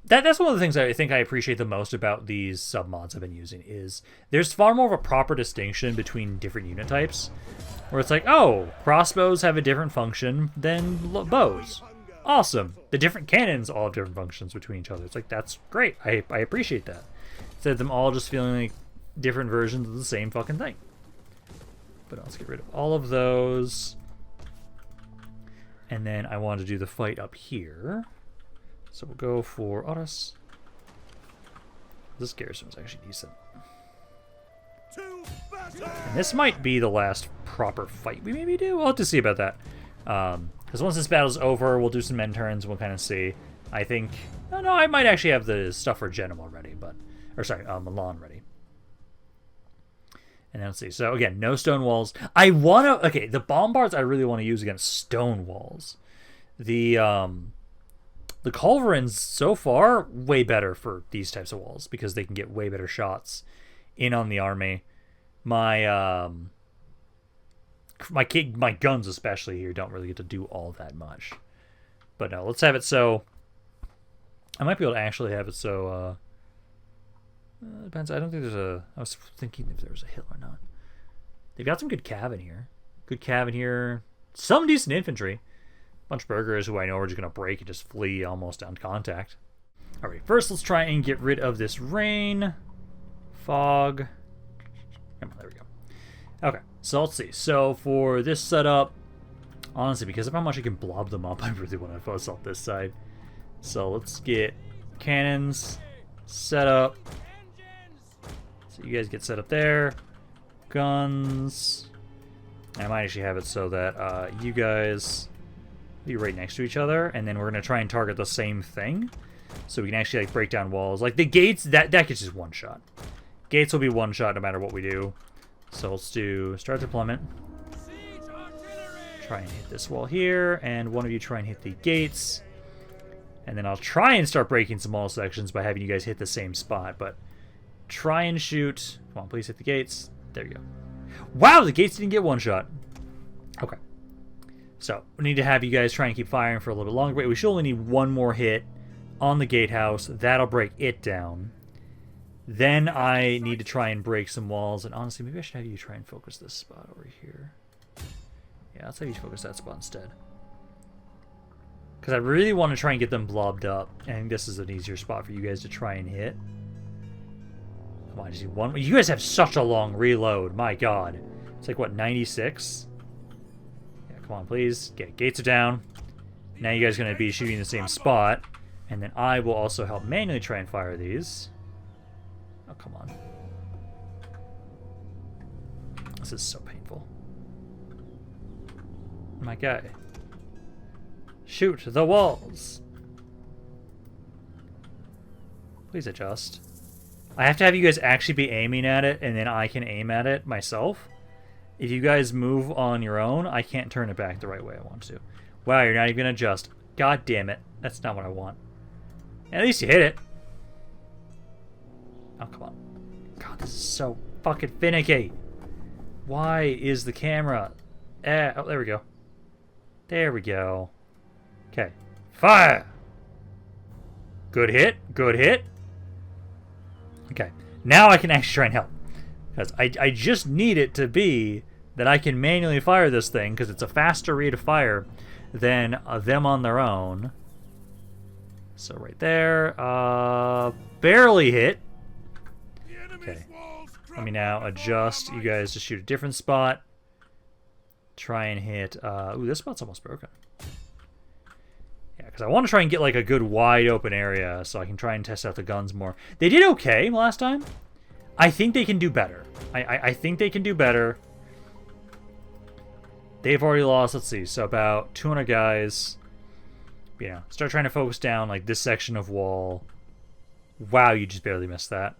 That's one of the things I think I appreciate the most about these submods I've been using is there's far more of a proper distinction between different unit types. Where it's like, oh, crossbows have a different function than bows. Awesome. The different cannons all have different functions between each other. It's like, that's great. I appreciate that. Instead of them all just feeling like different versions of the same fucking thing. But let's get rid of all of those. And then I want to do the fight up here. So we'll go for Aarhus. This garrison was actually decent. And this might be the last proper fight we maybe do. We'll have to see about that. Because once this battle's over, we'll do some end turns. We'll kind of see. I think... Oh, no, I might actually have the stuff for Genoa ready. Or sorry, Milan ready. And then let's see. So again, no stone walls. I want to... Okay, the bombards I really want to use against stone walls. The culverins, so far, way better for these types of walls. Because they can get way better shots in on the army. My guns especially here don't really get to do all that much. But no, let's have it so... I might be able to actually have it so... depends. I don't think there's a... I was thinking if there was a hill or not. They've got some good cav in here. Good cav in here. Some decent infantry. Bunch of burghers who I know are just going to break and just flee almost on contact. Alright, first let's try and get rid of this rain. Fog. Come on, there we go. Okay, so let's see. So for this setup, honestly, because of how much I can blob them up, I really want to focus on this side. So let's get cannons set up. So you guys get set up there. Guns. I might actually have it so that you guys be right next to each other, and then we're going to try and target the same thing. So we can actually like break down walls. Like the gates, that gets just one shot. Gates will be one shot no matter what we do. So let's do start deployment. Try and hit this wall here, and one of you try and hit the gates. And then I'll try and start breaking some wall sections by having you guys hit the same spot. But try and shoot. Come on, please hit the gates. There you go. Wow, the gates didn't get one shot. Okay. So we need to have you guys try and keep firing for a little bit longer. Wait, we should only need one more hit on the gatehouse. That'll break it down. Then I need to try and break some walls. And honestly, maybe I should have you try and focus this spot over here. Yeah, let's have you focus that spot instead. Because I really want to try and get them blobbed up. And this is an easier spot for you guys to try and hit. Come on, I just need one. You guys have such a long reload. My God. It's like, what, 96? Yeah, come on, please. Okay, gates are down. Now you guys are going to be shooting the same spot. And then I will also help manually try and fire these. Oh, come on. This is so painful. My guy. Shoot the walls. Please adjust. I have to have you guys actually be aiming at it, and then I can aim at it myself. If you guys move on your own, I can't turn it back the right way I want to. Wow, you're not even gonna adjust. God damn it. That's not what I want. At least you hit it. Oh, come on. God, this is so fucking finicky. Why is the camera... oh, there we go. There we go. Okay. Fire! Good hit. Good hit. Okay. Now I can actually try and help. Because I just need it to be that I can manually fire this thing, because it's a faster rate of fire than them on their own. So right there. Barely hit. Okay. Let me now adjust you guys to shoot a different spot. Try and hit... ooh, this spot's almost broken. Yeah, because I want to try and get like a good wide open area so I can try and test out the guns more. They did okay last time. I think they can do better. I think they can do better. They've already lost, let's see, so about 200 guys. You know, start trying to focus down like this section of wall. Wow, you just barely missed that.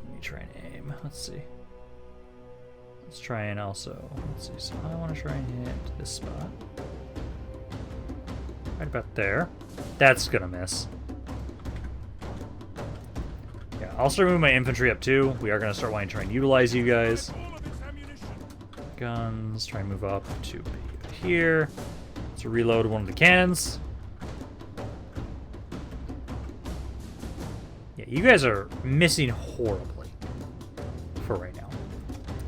Let me try and aim. Let's see. Let's try and also, let's see, so I want to try and hit this spot. Right about there. That's gonna miss. Yeah, I'll start moving my infantry up too. We are gonna start wanting to try and utilize you guys. Guns, try and move up to here. Let's reload one of the cannons. Yeah, you guys are missing horribly for right now.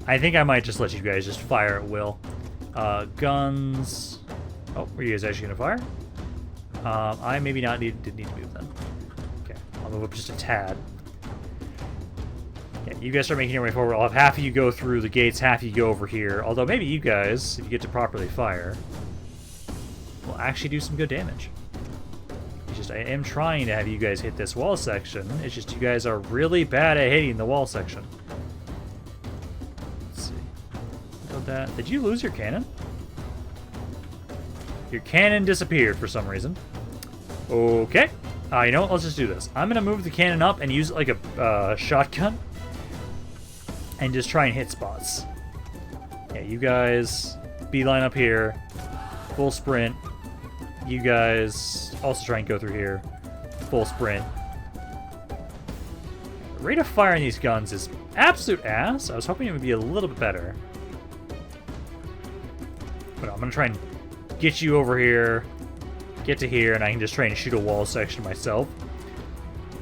I think I might just let you guys just fire at will. Guns. Oh, were you guys actually gonna fire? I maybe not didn't need to move then. Okay, I'll move up just a tad. Yeah, you guys start making your way forward. I'll have half of you go through the gates, half of you go over here. Although maybe you guys, if you get to properly fire, will actually do some good damage. It's just I am trying to have you guys hit this wall section. It's just you guys are really bad at hitting the wall section. Let's see. About that. Did you lose your cannon? Your cannon disappeared for some reason. Okay. You know what? Let's just do this. I'm going to move the cannon up and use it like a shotgun. And just try and hit spots. Yeah, you guys beeline up here. Full sprint. You guys also try and go through here. Full sprint. The rate of fire on these guns is absolute ass. I was hoping it would be a little bit better. But I'm going to try and get you over here. Get to here, and I can just try and shoot a wall section myself.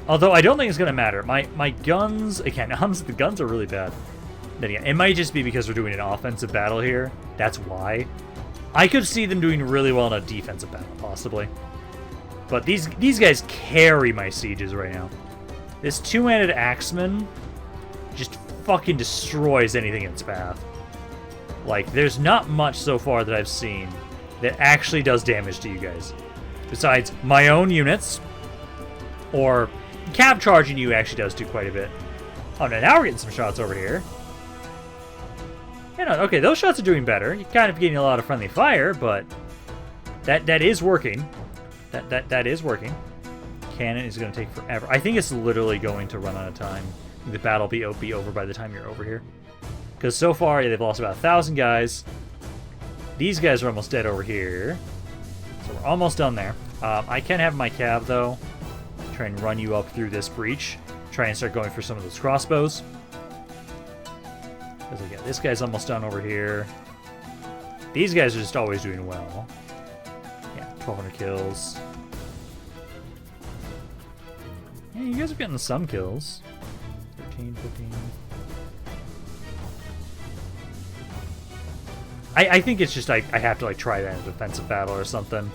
Although I don't think it's going to matter. My guns... Again, the guns are really bad. Then again, it might just be because we're doing an offensive battle here. That's why. I could see them doing really well in a defensive battle, possibly. But these guys carry my sieges right now. This two-handed axeman just fucking destroys anything in its path. Like, there's not much so far that I've seen that actually does damage to you guys. Besides my own units, or cab charging you actually does do quite a bit. Oh, now we're getting some shots over here. You know, okay, those shots are doing better. You're kind of getting a lot of friendly fire, but that is working. That is working. Cannon is going to take forever. I think it's literally going to run out of time. The battle will be over by the time you're over here. Because so far, they've lost about 1,000 guys. These guys are almost dead over here. So we're almost done there. I can have my cav, though. Try and run you up through this breach. Try and start going for some of those crossbows. Because again, this guy's almost done over here. These guys are just always doing well. Yeah, 1,200 kills. Yeah, you guys are getting some kills. 13, 15... I think it's just I have to like try that in a defensive battle or something,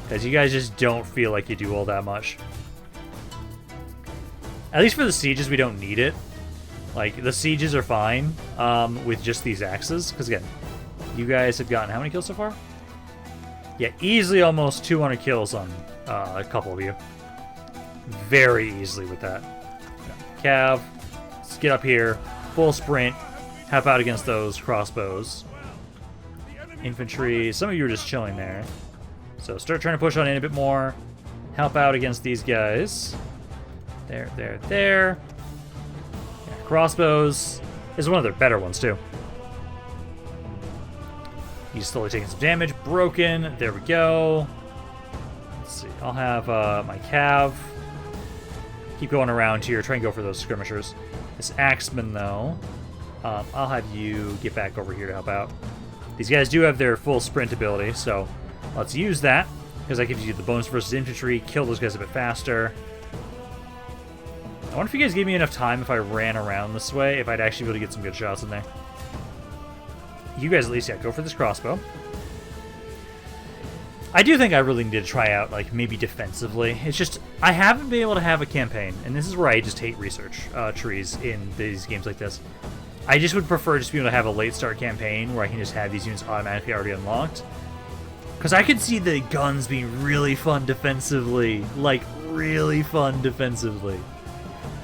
because you guys just don't feel like you do all that much. At least for the sieges, we don't need it. Like, the sieges are fine with just these axes, because again, you guys have gotten how many kills so far? Yeah, easily almost 200 kills on a couple of you. Very easily with that. Cav, let's get up here, full sprint, help out against those crossbows. Infantry, some of you are just chilling there. So start trying to push on in a bit more. Help out against these guys. There. Yeah, crossbows is one of their better ones, too. He's slowly taking some damage. Broken. There we go. Let's see. I'll have my cav keep going around here. Try and go for those skirmishers. This axeman, though, I'll have you get back over here to help out. These guys do have their full sprint ability, so let's use that, because that gives you the bonus versus infantry. Kill those guys a bit faster. I wonder if you guys gave me enough time if I ran around this way, if I'd actually be able to get some good shots in there. You guys at least, yeah, go for this crossbow. I do think I really need to try out, like, maybe defensively. It's just, I haven't been able to have a campaign, and this is where I just hate research trees in these games like this. I just would prefer just being able to have a late start campaign where I can just have these units automatically already unlocked. Because I could see the guns being really fun defensively. Like, really fun defensively.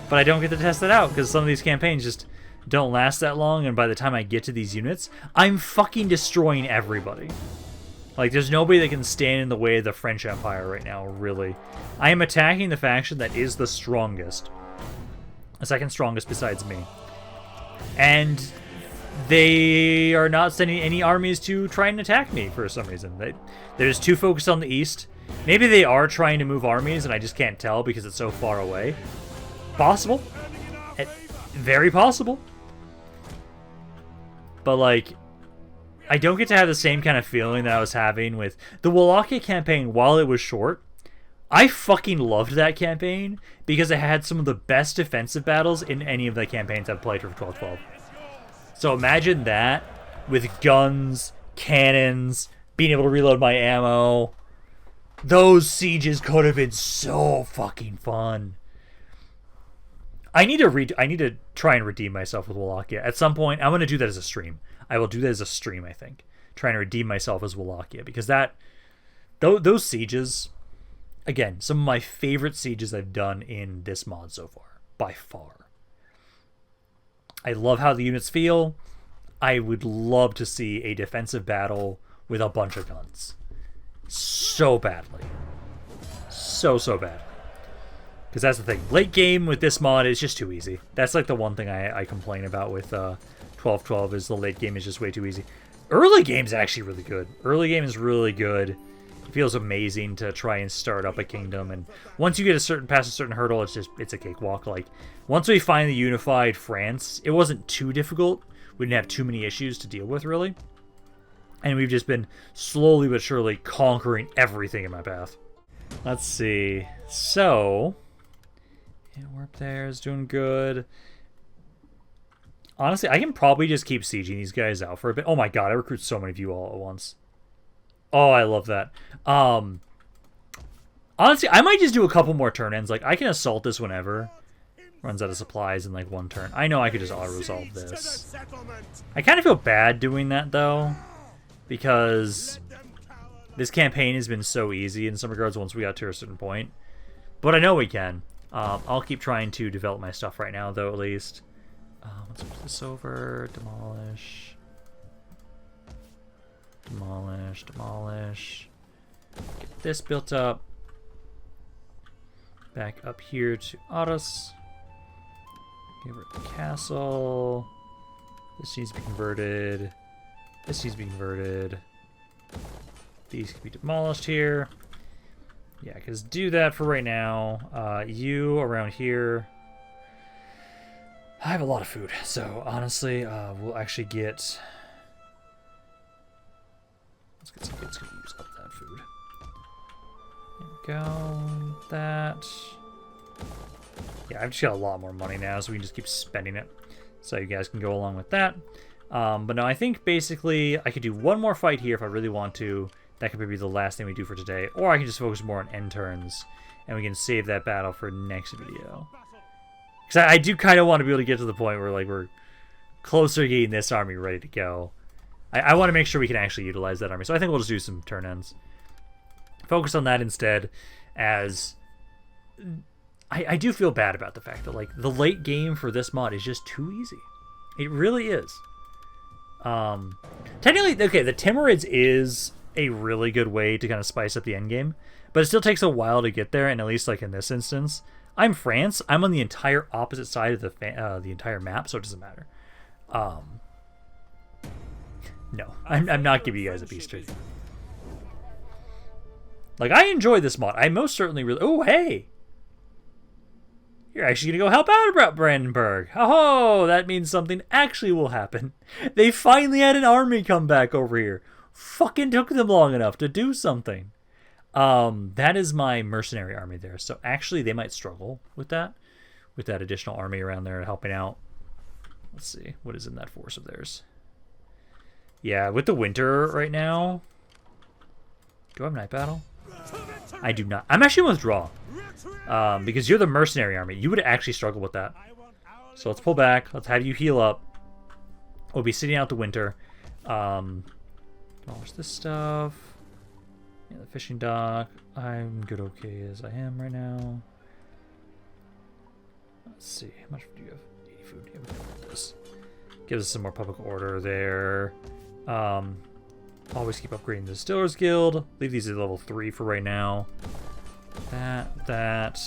But I don't get to test that out, because some of these campaigns just don't last that long, and by the time I get to these units, I'm fucking destroying everybody. Like, there's nobody that can stand in the way of the French Empire right now, really. I am attacking the faction that is the strongest. The second strongest besides me. And they are not sending any armies to try and attack me for some reason. They're just too focused on the east. Maybe they are trying to move armies, and I just can't tell because it's so far away. Possible. Very possible. But, like, I don't get to have the same kind of feeling that I was having with the Wallachia campaign while it was short. I fucking loved that campaign because it had some of the best defensive battles in any of the campaigns I've played for 12-12. So imagine that with guns, cannons, being able to reload my ammo. Those sieges could have been so fucking fun. I need to try and redeem myself with Wallachia. At some point, I'm going to do that as a stream. I will do that as a stream, I think. Trying to redeem myself as Wallachia. Because those sieges, again, some of my favorite sieges I've done in this mod so far. By far. I love how the units feel. I would love to see a defensive battle with a bunch of guns. So badly. So badly. Because that's the thing. Late game with this mod is just too easy. That's like the one thing I complain about with 12-12 is the late game is just way too easy. Early game's actually really good. Early game is really good. It feels amazing to try and start up a kingdom. And once you get past a certain hurdle, it's a cakewalk. Like, once we finally unified France, it wasn't too difficult. We didn't have too many issues to deal with, really. And we've just been slowly but surely conquering everything in my path. Let's see. So, yeah, Warp there is doing good. Honestly, I can probably just keep sieging these guys out for a bit. Oh my god, I recruit so many of you all at once. Oh, I love that. Honestly, I might just do a couple more turn ends. Like, I can assault this whenever. Runs out of supplies in like one turn. I know I could just auto-resolve this. I kind of feel bad doing that, though. Because this campaign has been so easy in some regards once we got to a certain point. But I know we can. I'll keep trying to develop my stuff right now, though, at least. Let's put this over. Demolish. Demolish. Demolish. Get this built up. Back up here to Aarhus. Give her the castle. This needs to be converted. This needs to be converted. These can be demolished here. Yeah, because do that for right now. You around here. I have a lot of food, so honestly, we'll actually get... Let's get some kids to use up that food. There we go. That. Yeah, I've just got a lot more money now, so we can just keep spending it. So you guys can go along with that. But no, I think basically I could do one more fight here if I really want to. That could be the last thing we do for today. Or I can just focus more on end turns. And we can save that battle for next video. Because I do kind of want to be able to get to the point where like we're closer to getting this army ready to go. I want to make sure we can actually utilize that army. So I think we'll just do some turn ends. Focus on that instead, as I do feel bad about the fact that like the late game for this mod is just too easy. It really is. Technically, okay, the Timurids is a really good way to kind of spice up the end game, but it still takes a while to get there. And at least like in this instance, I'm France. I'm on the entire opposite side of the entire map, so it doesn't matter. No, I'm not giving you guys a peace treaty. Like, I enjoy this mod. I most certainly really... Oh, hey! You're actually going to go help out about Brandenburg. Oh, that means something actually will happen. They finally had an army come back over here. Fucking took them long enough to do something. That is my mercenary army there. So actually, they might struggle with that additional army around there helping out. Let's see. What is in that force of theirs? Yeah, with the winter right now... Do I have night battle? I do not. I'm actually going to withdraw. Because you're the mercenary army. You would actually struggle with that. So let's pull back. Let's have you heal up. We'll be sitting out the winter. Demolish this stuff. Yeah, the fishing dock. I'm good okay as I am right now. Let's see. How much do you have? 80 food. Yeah, we can afford this. Gives us some more public order there. Always keep upgrading the Distillers Guild. Leave these at level 3 for right now. That.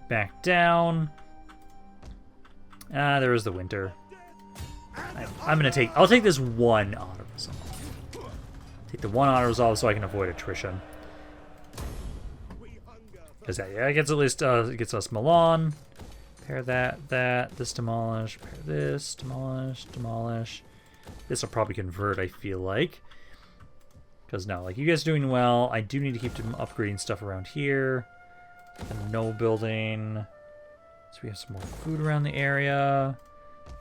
Back down. There is the winter. I'm gonna take... I'll take this one auto resolve. Take the one auto resolve so I can avoid attrition. Because that, yeah, it gets at least... it gets us Milan. Pair that. This demolish. Pair this. Demolish. Demolish. This will probably convert, I feel like. Because now, like, you guys are doing well. I do need to keep upgrading stuff around here. The no building. So we have some more food around the area.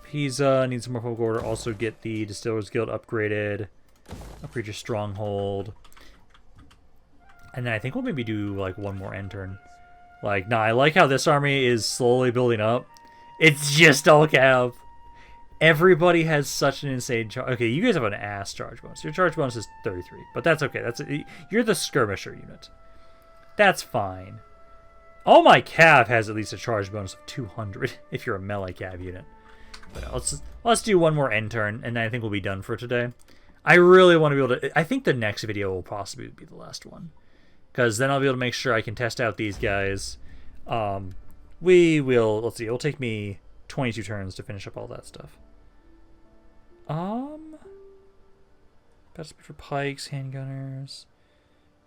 Pisa needs some more public order. Also get the Distillers Guild upgraded. Upgrade your stronghold. And then I think we'll maybe do, like, one more end turn. Like, nah, I like how this army is slowly building up. It's just all cav. Everybody has such an insane charge. Okay, you guys have an ass charge bonus. Your charge bonus is 33, but that's okay. You're the skirmisher unit. That's fine. Oh, my cav has at least a charge bonus of 200 if you're a melee cav unit. But let's do one more end turn, and then I think we'll be done for today. I really want to be able to... I think the next video will possibly be the last one, because then I'll be able to make sure I can test out these guys. We will... Let's see. It'll take me 22 turns to finish up all that stuff. Battle speed for pikes, handgunners,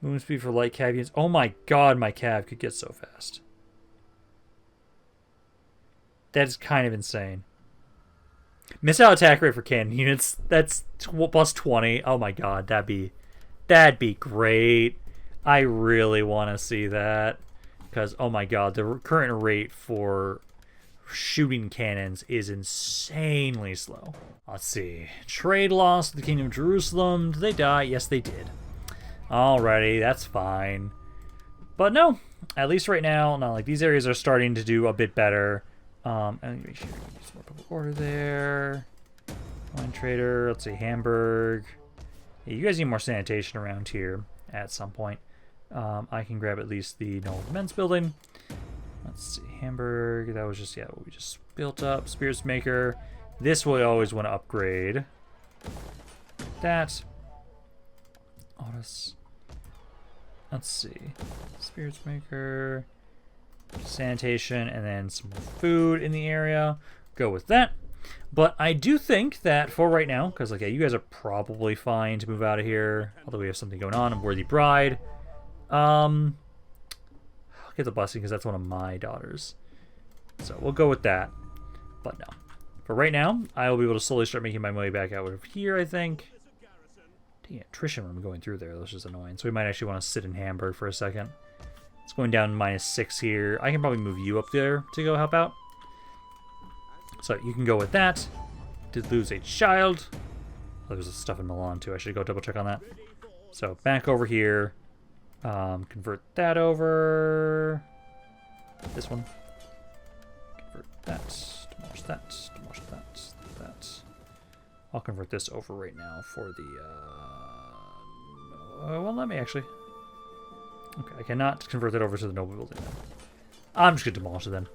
movement speed for light cav units. Oh my god, my cav could get so fast. That is kind of insane. Missile attack rate for cannon units. That's plus 20. Oh my god, that'd be great. I really want to see that, because oh my god, the current rate for shooting cannons is insanely slow. Let's see. Trade loss to the Kingdom of Jerusalem. Did they die? Yes, they did. Alrighty, that's fine. But no, at least right now, not like these areas are starting to do a bit better. And make sure we get some more public order there. Wine trader. Let's see, Hamburg. Yeah, you guys need more sanitation around here at some point. I can grab at least the Noble Men's building. Let's see, Hamburg. That was just, yeah, what we just built up. Spirits Maker. This we always want to upgrade. That. Aarhus. Let's see. Spirits Maker. Sanitation, and then some more food in the area. Go with that. But I do think that for right now, because like, yeah, you guys are probably fine to move out of here. Although we have something going on. A Worthy Bride. I'll get the blessing because that's one of my daughters. So we'll go with that. But no. For right now, I will be able to slowly start making my way back out over here, I think. Dang it, attrition when I'm going through there. That's just annoying. So we might actually want to sit in Hamburg for a second. It's going down -6 here. I can probably move you up there to go help out. So you can go with that. Did lose a child. Oh, there's stuff in Milan too. I should go double check on that. So back over here. Convert that over. This one. Convert that. Demolish that. Demolish that. That. I'll convert this over right now for the... well, let me actually... Okay, I cannot convert that over to the noble building then. I'm just going to demolish it then.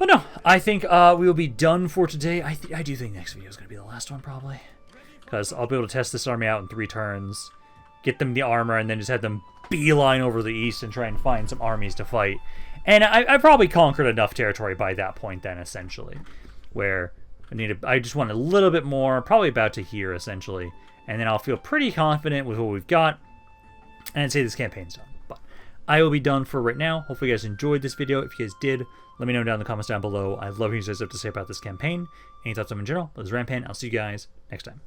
But no, I think we will be done for today. I do think next video is going to be the last one, probably. Because I'll be able to test this army out in 3 turns, get them the armor, and then just have them beeline over the east and try and find some armies to fight. And I probably conquered enough territory by that point then, essentially. Where I just want a little bit more, probably about to here, essentially. And then I'll feel pretty confident with what we've got. And I'd say this campaign's done. But I will be done for right now. Hopefully you guys enjoyed this video. If you guys did, let me know down in the comments down below. I'd love hearing you guys have to say about this campaign. Any thoughts on it in general? This is Rampaned. I'll see you guys next time.